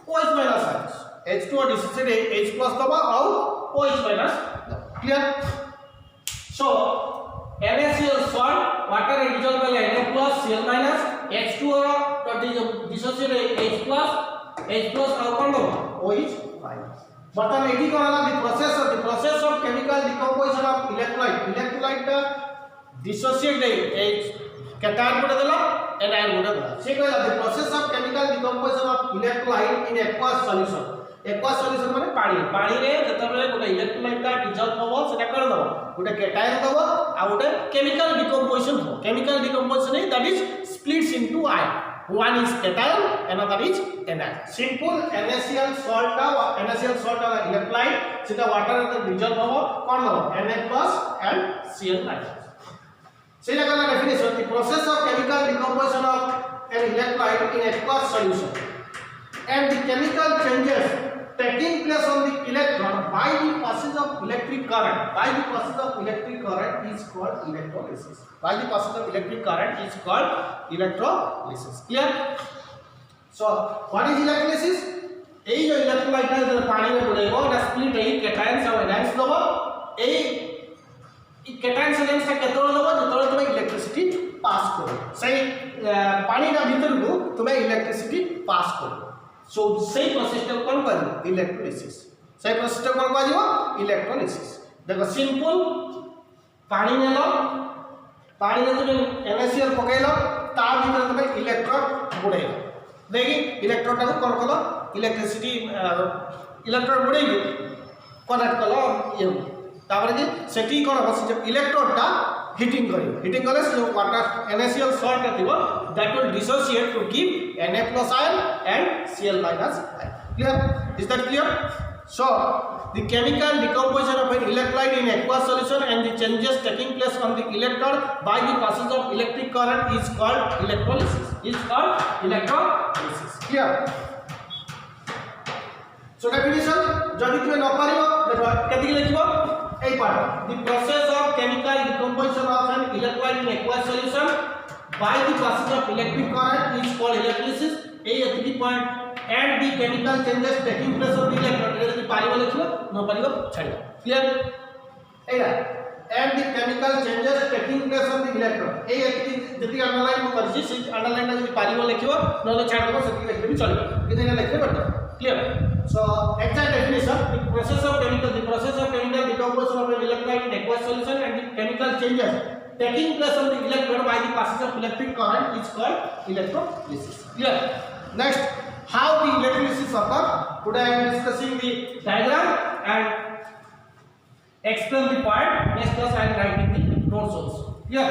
OH- ions H2 और डिसोसिएट H+ दो और OH- clear so NaCl salt water dissolved by Na+ Cl-, H2 और dissociate H+ और कौन लो OH-। बता एडी कोला the process of chemical decomposition of electrolyte का डिसोसिएट H कैटायन को देला एनायन को देला से कहला the process of chemical decomposition of electrolyte in aqueous solution माने पानी रे जतबे गोटे इलेक्ट्रोलाइट का डिसॉल्व होबो सेटा कर दो गोटे कैटायन दबो आ गोटे chemical decomposition that is splits into ion one is cation another is anion simple NaCl salt or electrolyte सेटा वाटर रे डिसॉल्व होबो कोन हो Na+ and Cl-। सेटा का definition the process of chemical decomposition of an electrolyte in aqueous solution and the chemical changes taking place on the electron by the passage of electric current is called electrolysis clear so what is electrolysis ei jo electrolyte है जो पानी में बुलाएगा ना split है cations और anions दबो ei cations anions का केतोल दबो जतोल तुम इलेक्ट्रिसिटी पास करो सही पानी का भीतर को तुम्हें इलेक्ट्रिसिटी पास करो सो सही प्रोसेस को कौन कर इलेक्ट्रोलिसिस सही प्रोसेस को कौन कर इलेक्ट्रोलिसिस देखो सिंपल पानी ने लो पानी में तुम NaCl पकेलो ता भीतर तुम्हें इलेक्ट्रॉन बुड़ेगा देखि इलेक्ट्रॉन को कौन कलो इलेक्ट्रिसिटी इलेक्ट्रॉन बुड़ेगी कनेक्ट कलो ये तापर जे सेठी कोन बस जब इलेक्ट्रॉन ता हीटिंग करे से जो वाटर NaCl salt का थिबो that will dissociate to give Na+ ion and Cl- ion clear is that clear so the chemical decomposition of an electrolyte in aqueous solution and the changes taking place on the electrode by the passage of electric current is called electrolysis clear so definition जदि तुम न पारिबो देखो केति लिखिबो ए part the process of chemical decomposition of an electrolyte in aqueous solution by the passage of electric current is called electrolysis a the point and the chemical changes taking place on the electron यदि पारिबो लिखिबो न पारिबो छाड़िबो clear era and the chemical changes taking place on the electron ए जति underline को करछि से underline जदि पारिबो लिखिबो नले छाड़बो सेति लिखले भी चलिबो किने ना लिखले but clear so exact definition the process of chemical decomposition of an electrolyte in aqueous solution and the chemical changes taking place on the electron by the passage of electric current is called electrolysis clear next how the electrolysis occur today I am discussing the diagram and explain the part next class I am writing the notes also clear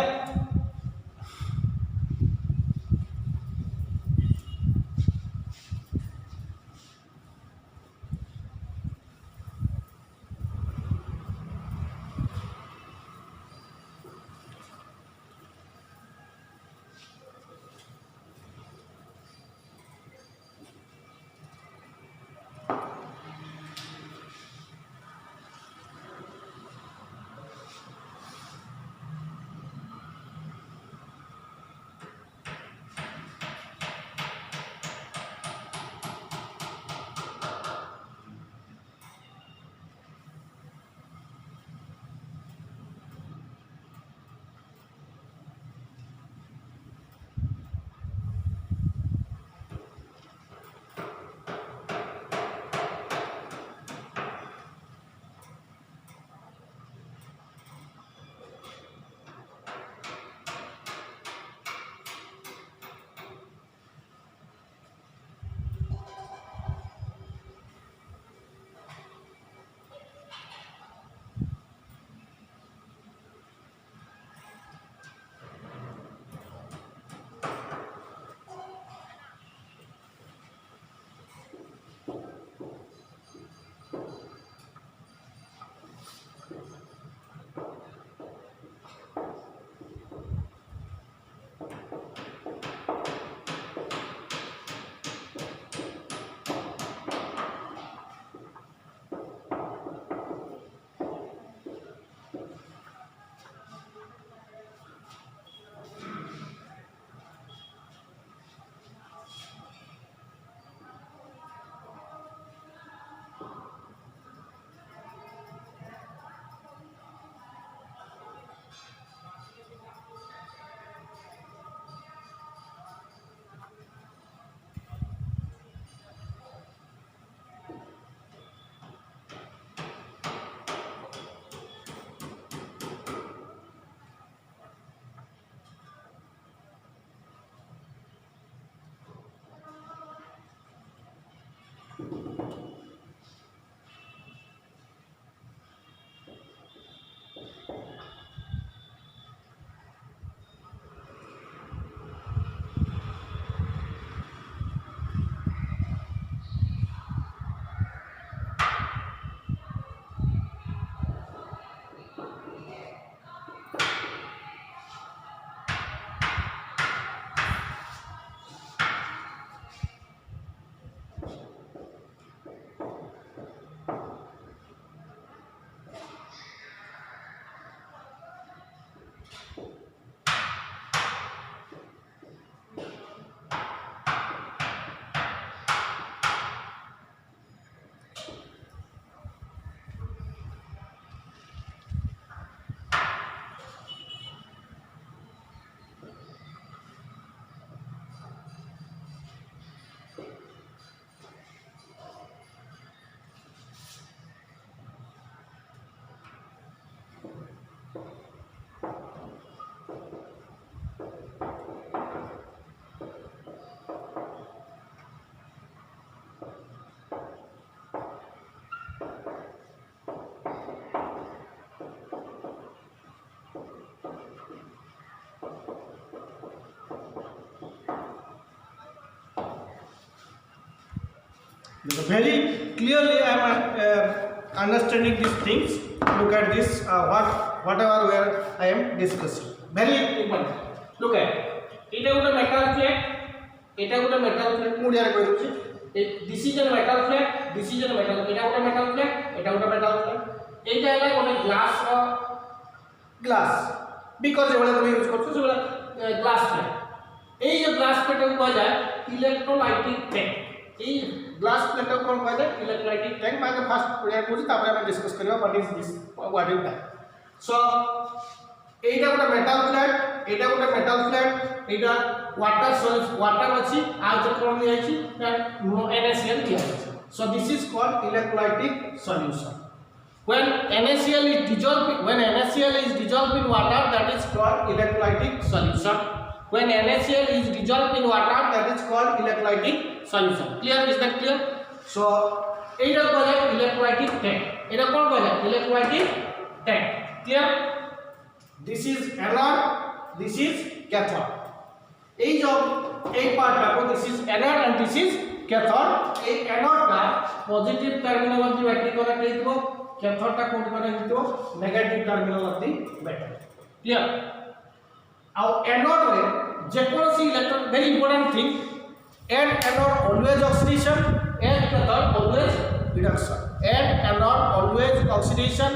Very clearly I am understanding these things. Look at this, whatever where I am discussing. Very important. Look at এটা গোটা metal plate, এটা গোটা metal plate মু deer কই দউছি। This is a metal plate, this is a metal, এটা গোটা metal plate, এটা গোটা মেটাল প্লেট। এইটা হলো কোন গ্লাস বিকজ এগুলো তুমি ইউজ করছো সেগুলো গ্লাস প্লেট। এই যে গ্লাস প্লেটকে কোয়া যায় ইলেক্ট্রোলাইটিক ট্যাঙ্ক। এই গ্লাস প্লেটকে কোন কোয়া যায় ইলেক্ট্রোলাইটিক ট্যাঙ্ক। মানে ফার্স্ট ক্লিয়ার করছি, তারপরে আমরা ডিসকাস করিবা what is this, what is that. So এইটা গোটা মেটাল প্লেট, এটা গোটা মেটাল প্লেট, এটা ওয়াটার আছে আর যে কোন দিয়ে আছে NaCl দিয়ে আছে। So this is called electrolytic solution. When NaCl is dissolved in water, that is called electrolytic solution. When NaCl is dissolved in water, that is called electrolytic solution. Clear? Is that clear? So, এইটা করা যায় electrolytic tank. এটা কোন করা যায় electrolytic tank. Clear? This is anode, this is cathode. এই যে এই পার্টটা this is anode and this is cathode. এই anodeটা positive terminal of the battery connect হয়ে দিব, ক্যাথোডটা কোন কানেক্ট হয়ে দিব negative terminal of the battery. Clear? আর anode রে যে কোনসি electron, very important thing, and anode always oxidation, and cathode always reduction. And anode always oxidation,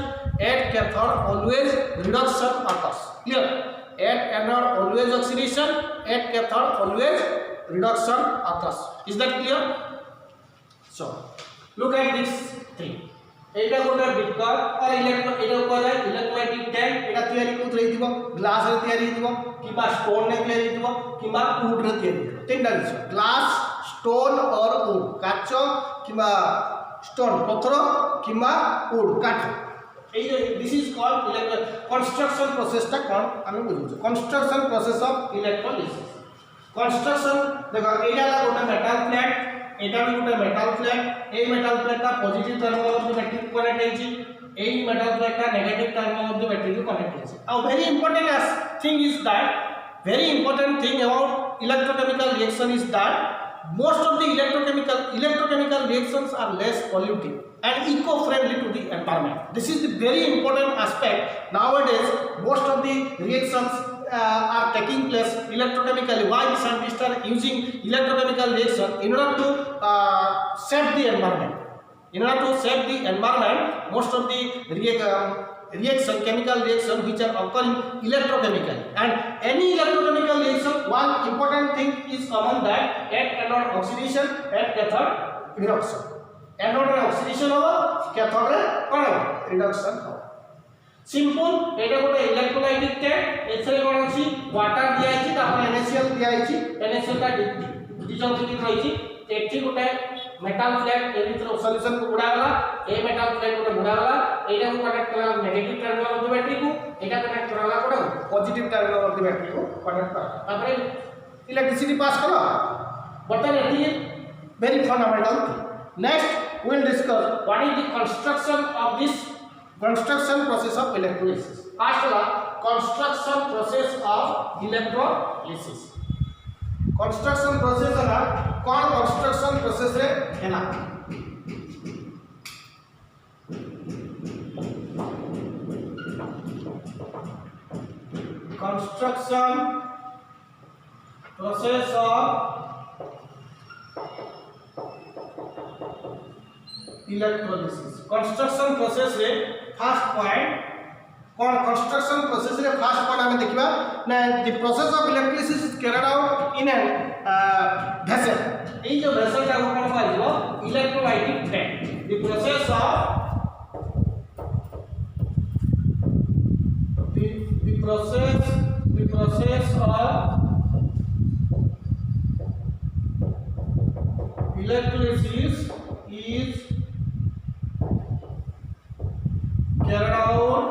and cathode always reduction occurs. Clear? And anode always oxidation, and cathode always reduction occurs. Is that clear? So look at this thing. এইটা গোটা বিকার আর electron, এটা কোয়া যায় electrolytic tank. এটা তৈরি কোথা রে দিব, গ্লাস রে তৈরি দিব, কিবা স্টোন রে তৈরি দিব, কিবা উড রে তৈরি দিব। তিনটা জিনিস, গ্লাস, স্টোন অর উড। কাচ কিবা স্টোন, পথর কিবা উড, কাঠ। এই যে দিস ইজ কল্ড কনস্ট্রাকশন প্রসেসটা কোন আমি বুঝুছি। Construction process of electrolysis. Construction দেখো এইটা গোটা মেটাল প্লেট, এটা भी গোটা মেটাল প্লেট। এই মেটাল প্লেটটা positive terminal of the battery connect হইছি, এই মেটাল প্লেটটা negative terminal of the battery connect হইছি। আর very important thing is that, very important thing about electrochemical reaction is that most of the electrochemical reactions are less polluting and eco-friendly to the environment. This is the very important aspect. Nowadays most of the reactions are taking place electrochemically. Why the scientists are using electrochemical reaction? In order to save the environment. In order to save the environment, most of the chemical reaction which are occurring electrochemically, and any electrochemical reaction, one important thing is common, that at anode oxidation, at cathode reduction. Anode oxidation hobo, cathode reduction hobo. Simple, এটা কোন electrolytic tank. এখানে কোন আছে water দিয়া আছে, তারপর NaCl দিয়া আছে, NaCl টা ডিজলভ হই রইছি। এটি গোটে মেটাল প্লেট, এর ভিতরে সলিউশন কো বুড়া গলা, এই মেটাল প্লেট কোন বুড়া গলা, এইটা কো কানেক্ট করা negative terminal of the battery কো, এটা কানেক্ট করা কোন positive terminal of the battery কো কানেক্ট করা, তারপরে ইলেকট্রিসিটি পাস করা। বর্তমানে এটি very fundamental. Next we will discuss what is the construction of this construction process of electrolysis. First of all, construction process of electrolysis. Construction process है कौन construction process रे हैला। Construction process of electrolysis. Construction process रे first point कौन construction process रे first point हमें देखिबा ना, the process of electricity is carried out in an vessel. ए जो वेसल का कोन पाइबो इलेक्ट्रोलाइटिक टैंक। द प्रोसेस ऑफ electrolysis is carried out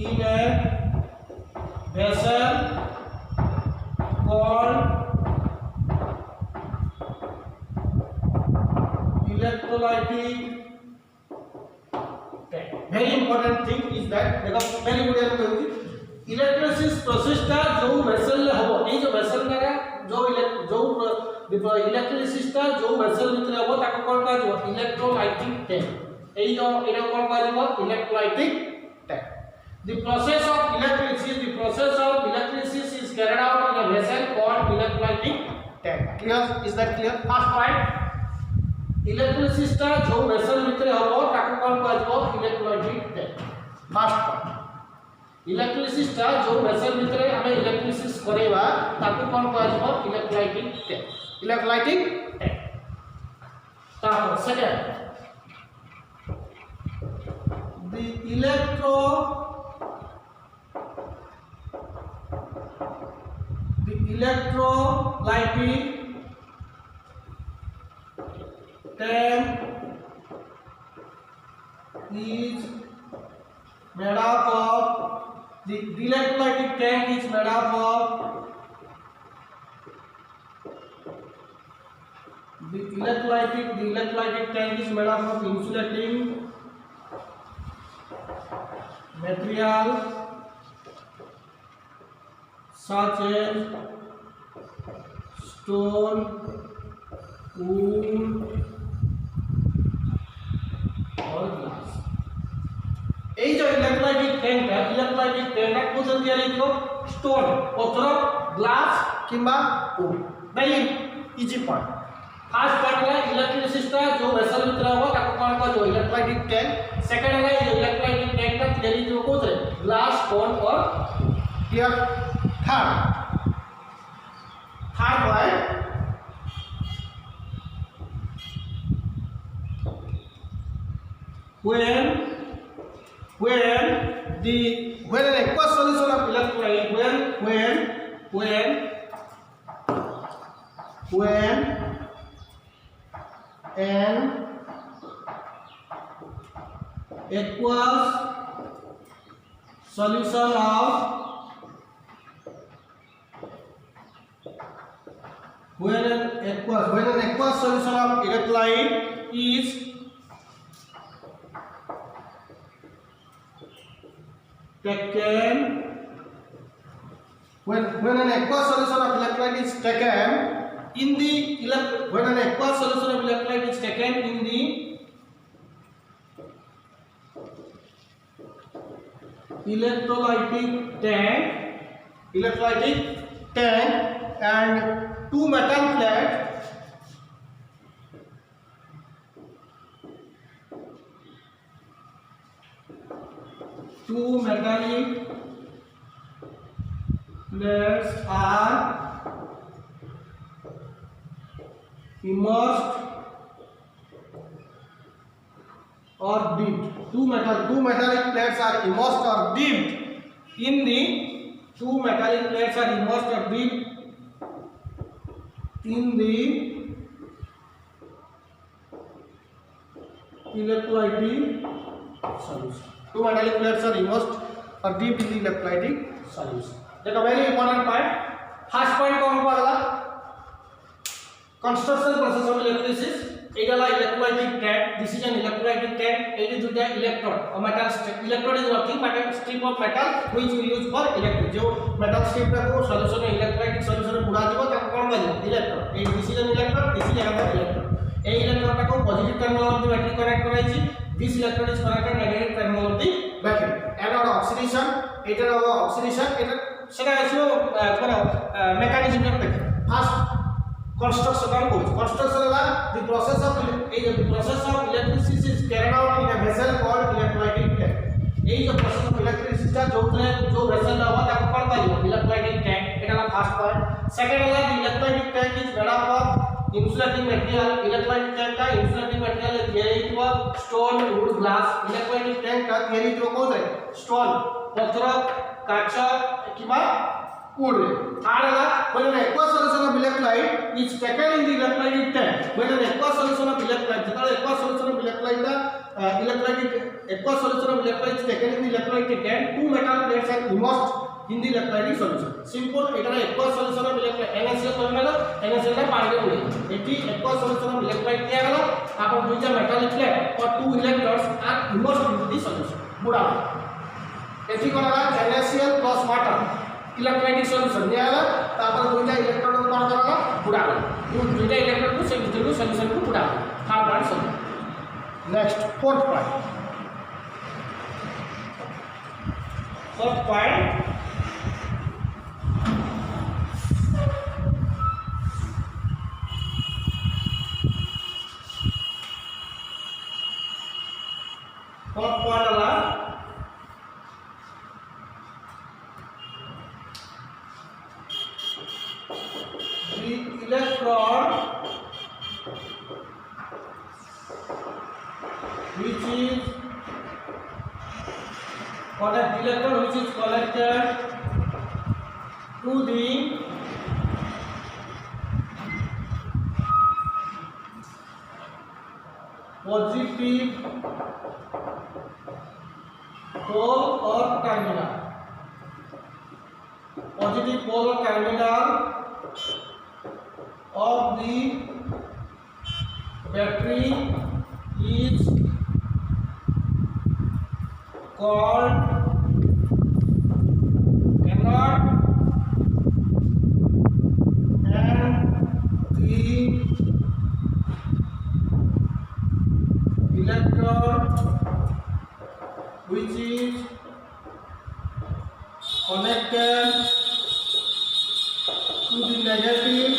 in a vessel called electrolytic tank. Very important thing is that देखो very good है तो इलेक्ट्रोलिसिस प्रोसेस का जो वेसल ले होबो, ए जो वेसल का जो इलेक्ट्रोलिसिस जो वेसल भितर हम ताको कोन कहजो इलेक्ट्रोलाइटिक टैंक एई जो एटा कोन कहजो electrolytic tank the process of electrolysis is carried out in a vessel called electrolytic tank clear is that clear first point electrolysis टा जो वेसल भितर हम ताको कोन कहजो electrolytic tank first point electrolysis टा जो वेसल भितर हमें इलेक्ट्रोलिसिस करेबा ताको कोन कहजो इलेक्ट्रोलाइटिक टैंक इलेक्ट्रोलाइटिक टैंक तापर second the electrolytic tank is made up of the electrolytic tank is made up of the electrolytic tank is made up of insulating material such as stone, wood or glass. এই যে electrolytic ট্যাঙ্কটা কোথা দিয়ে লিখব stone পত্র glass কিংবা would ভাই easy point first point है electrolysis टा जो वेसल भीतर हो ताको कोन कहजो इलेक्ट्रोलाइटिक टैंक सेकंड है इलेक्ट्रोलाइटिक टैंक का थियरी जो कोथरे ग्लास स्टोन और clear third point when an aqueous solution of electrolyte when an aqueous solution of electrolyte is taken when an aqueous solution of electrolyte is taken in the when an aqueous solution of electrolyte is taken in the electrolytic tank and two metal plates two metallic plates are immersed or dipped. Two metallic plates are immersed or dipped in the electrolytic solution. Two metallic plates are immersed or dipped in the electrolytic solution. देखो very important point. First point कौन पढ़ला? Construction process of electrolysis. एक वाला electrolytic tank. This is an electrolytic tank. it is the electrode or metal strip. Electrode is nothing but a strip of metal which we use for electrode. जो metal strip का को solution में electrolytic solution में बुड़ा दियो ताको कौन कहजो electrode. this is an electrode, this is another electrode. এই electrode को positive terminal of the battery connect कराइछि. This electrode is connected negative terminal of the battery. Anode oxidation, এটা oxidation, এটা সেটা আসলে মানে মেকানিজমটা দেখে ফার্স্ট construction का कोर्स construction वाला the process of electrolysis is carried out in a vessel called electrolytic tank. এই যে process of electrolysis টা जो vessel ला हुआ ताको कोन कहजो electrolytic tank. এটা হলো ফার্স্ট পয়েন্ট. সেকেন্ড হলো the electrolytic tank is made up of insulating material. electrolytic tank का insulating material थियरी हुआ stone, wood, glass. electrolytic tank का थियरी जो कोन है stone, पत्थर, काच किंवा wood. थर्ड है when an aqueous solution of electrolyte is taken in the electrolytic tank. when an aqueous solution of electrolyte जेतले aqueous solution of electrolyte का aqueous solution of electrolyte is taken in the electrolytic tank, two metal plates are immersed in the electrolytic solution. Simple এটা aqueous solution of electrolyte NaCl তরল NaCl টা পানিতে উড়ে এটি aqueous solution of electrolyte দিয়া গেল তারপর দুইটা metallic plate or two electrodes are immersed into the solution বুড়া এটি করা NaCl plus water electrolytic solution निया हला तापर दुईटा इलेक्ट्रोड को कोन करला बुडा यो दुईटा इलेक्ट्रोड को से भीतर को सॉल्यूशन को बुडा थर्ड पॉइंट सब next fourth point electron which is connected to the positive pole or terminal of the battery is called anode and the electrode which is connected to the negative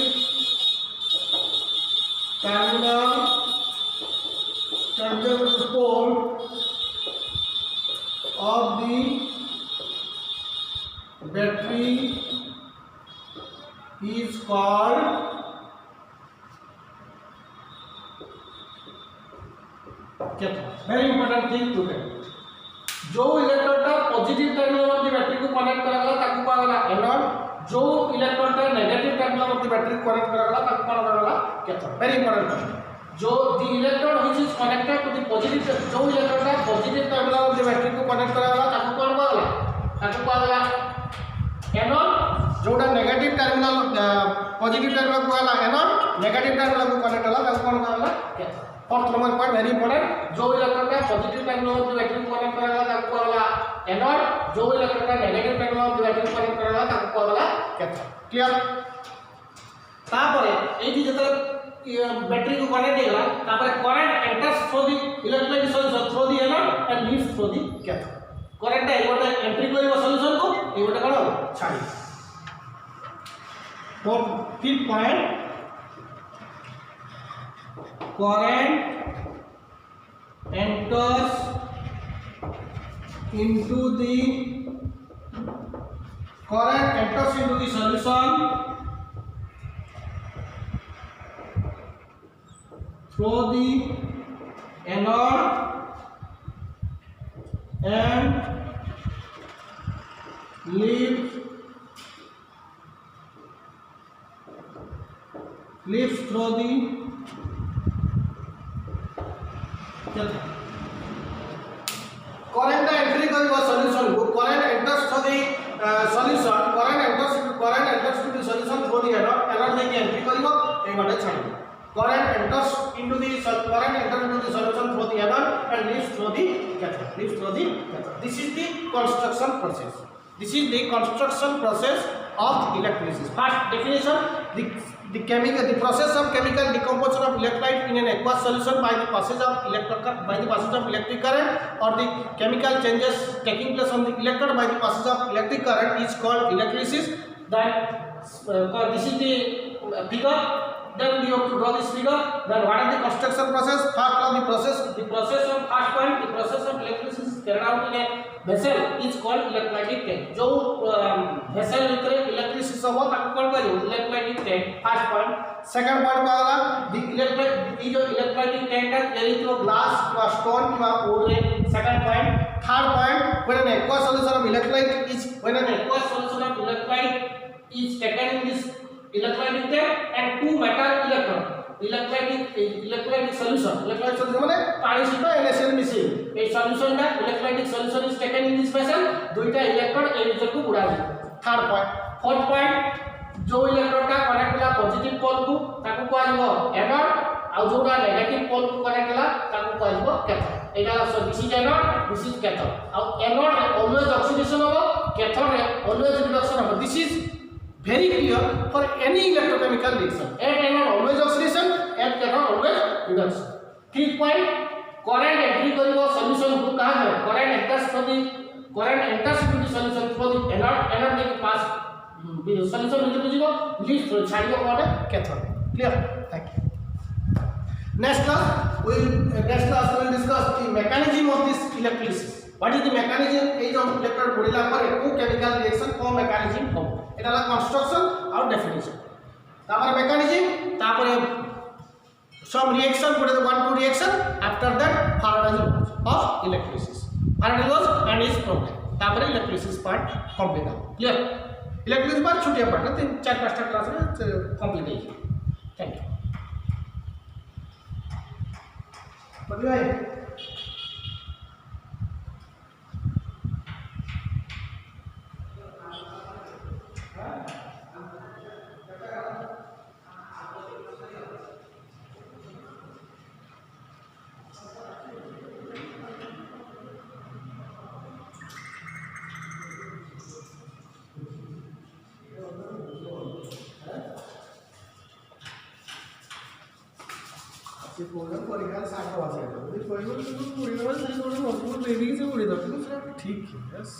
terminal pole of the battery is called cathode. Very important thing today. जो electrode positive terminal of the battery को connect कराला ताकू कहला anode जो electrode negative terminal of the battery को connect कराला ताकू कहला कैथोड वेरी इंपोर्टेंट जो the electrode which is connected to the positive जो electrode positive terminal of the battery को कनेक्ट कराला ताकू कहला एनोड जोटा नेगेटिव टर्मिनल पॉजिटिव टर्मिनल को कहला एनोड नेगेटिव टर्मिनल को कनेक्ट कराला ताकू कहला cathode fourth number point very important जो electrode positive terminal of the battery को कनेक्ट कराला ताकू कहला एनोड जो electrode negative terminal of the battery को कनेक्ट कराला ताकू कहला कैथोड क्लियर तापरे एठी जत बैटरी को कनेक्ट हेला तापरे current enters through the electrolytic solution through the anode and leaves through the cathode current ए गोटे एंट्री करिवो सॉल्यूशन को ए गोटे कोन छाडी तो fifth point current enters into the solution through the anode and leaves through the current entry करिवो solution को current enters to the solution current enters to the solution through the anode दे entry करिवो ए बाटे छाडी current enters into the solution through the anode and leaves through the cathode this is the construction process of electrolysis first definition the process of chemical decomposition of electrolyte in an aqueous solution by the passage of electric current or the chemical changes taking place on the electrode by the passage of electric current is called electrolysis. That this is the figure. Then we have to draw this figure. Then what are the construction process? First of the process of first point, the process of electrolysis is carried out in a vessel is called electrolytic tank. जो vessel भितर electrolysis होगा ताको कौन करियो electrolytic tank. First point. Second point वाला the electrolytic tank का carry through glass or stone or wood रे. Second point. Third point when an aqueous solution of electrolyte is taken in this electrolytic tank and two metal electrolytic solution माने पानी सहित NaCl missing ए solution का electrolytic solution is taken in this vessel दुईटा electrode ए भीतर को बुडा जाय third point fourth point जो electrode का कनेक्ट होला पॉजिटिव पोल को ताको कहबो एनोड आ जोटा नेगेटिव पोल को कनेक्ट होला ताको कहबो कैथोड एटा this is anode this is cathode आ एनोड ऑलवेज ऑक्सीडेशन होबो cathode always reduction of this is very clear for any electrochemical reaction. At anode always oxidation, at cathode always reduction. 3 point current entry करिवो solution को कहा है current enters into the solution for the anode के पास solution में बुझिबो leaves छाड़िबो कोने cathode. Clear? Thank you. Next class we will discuss the mechanism of this electrolysis. What is the mechanism? এই যে electrode পড়িলা পরে কোন chemical reaction কোন mechanism হবে এটা হলো construction আর definition. তারপরে mechanism তারপরে some reaction put the 1 2 reaction after that Faraday's law of electrolysis. Faraday's law and its problem. তারপরে electrolysis part complete হবে. Clear? Electrolysis part छोटी part है 4 5 টা ক্লাস में complete है. Thank you. बदलू भाई प्रोग्राम परीक्षा 7 बजे है तो कोई कोई बेबी से उड़ी दो ठीक है यस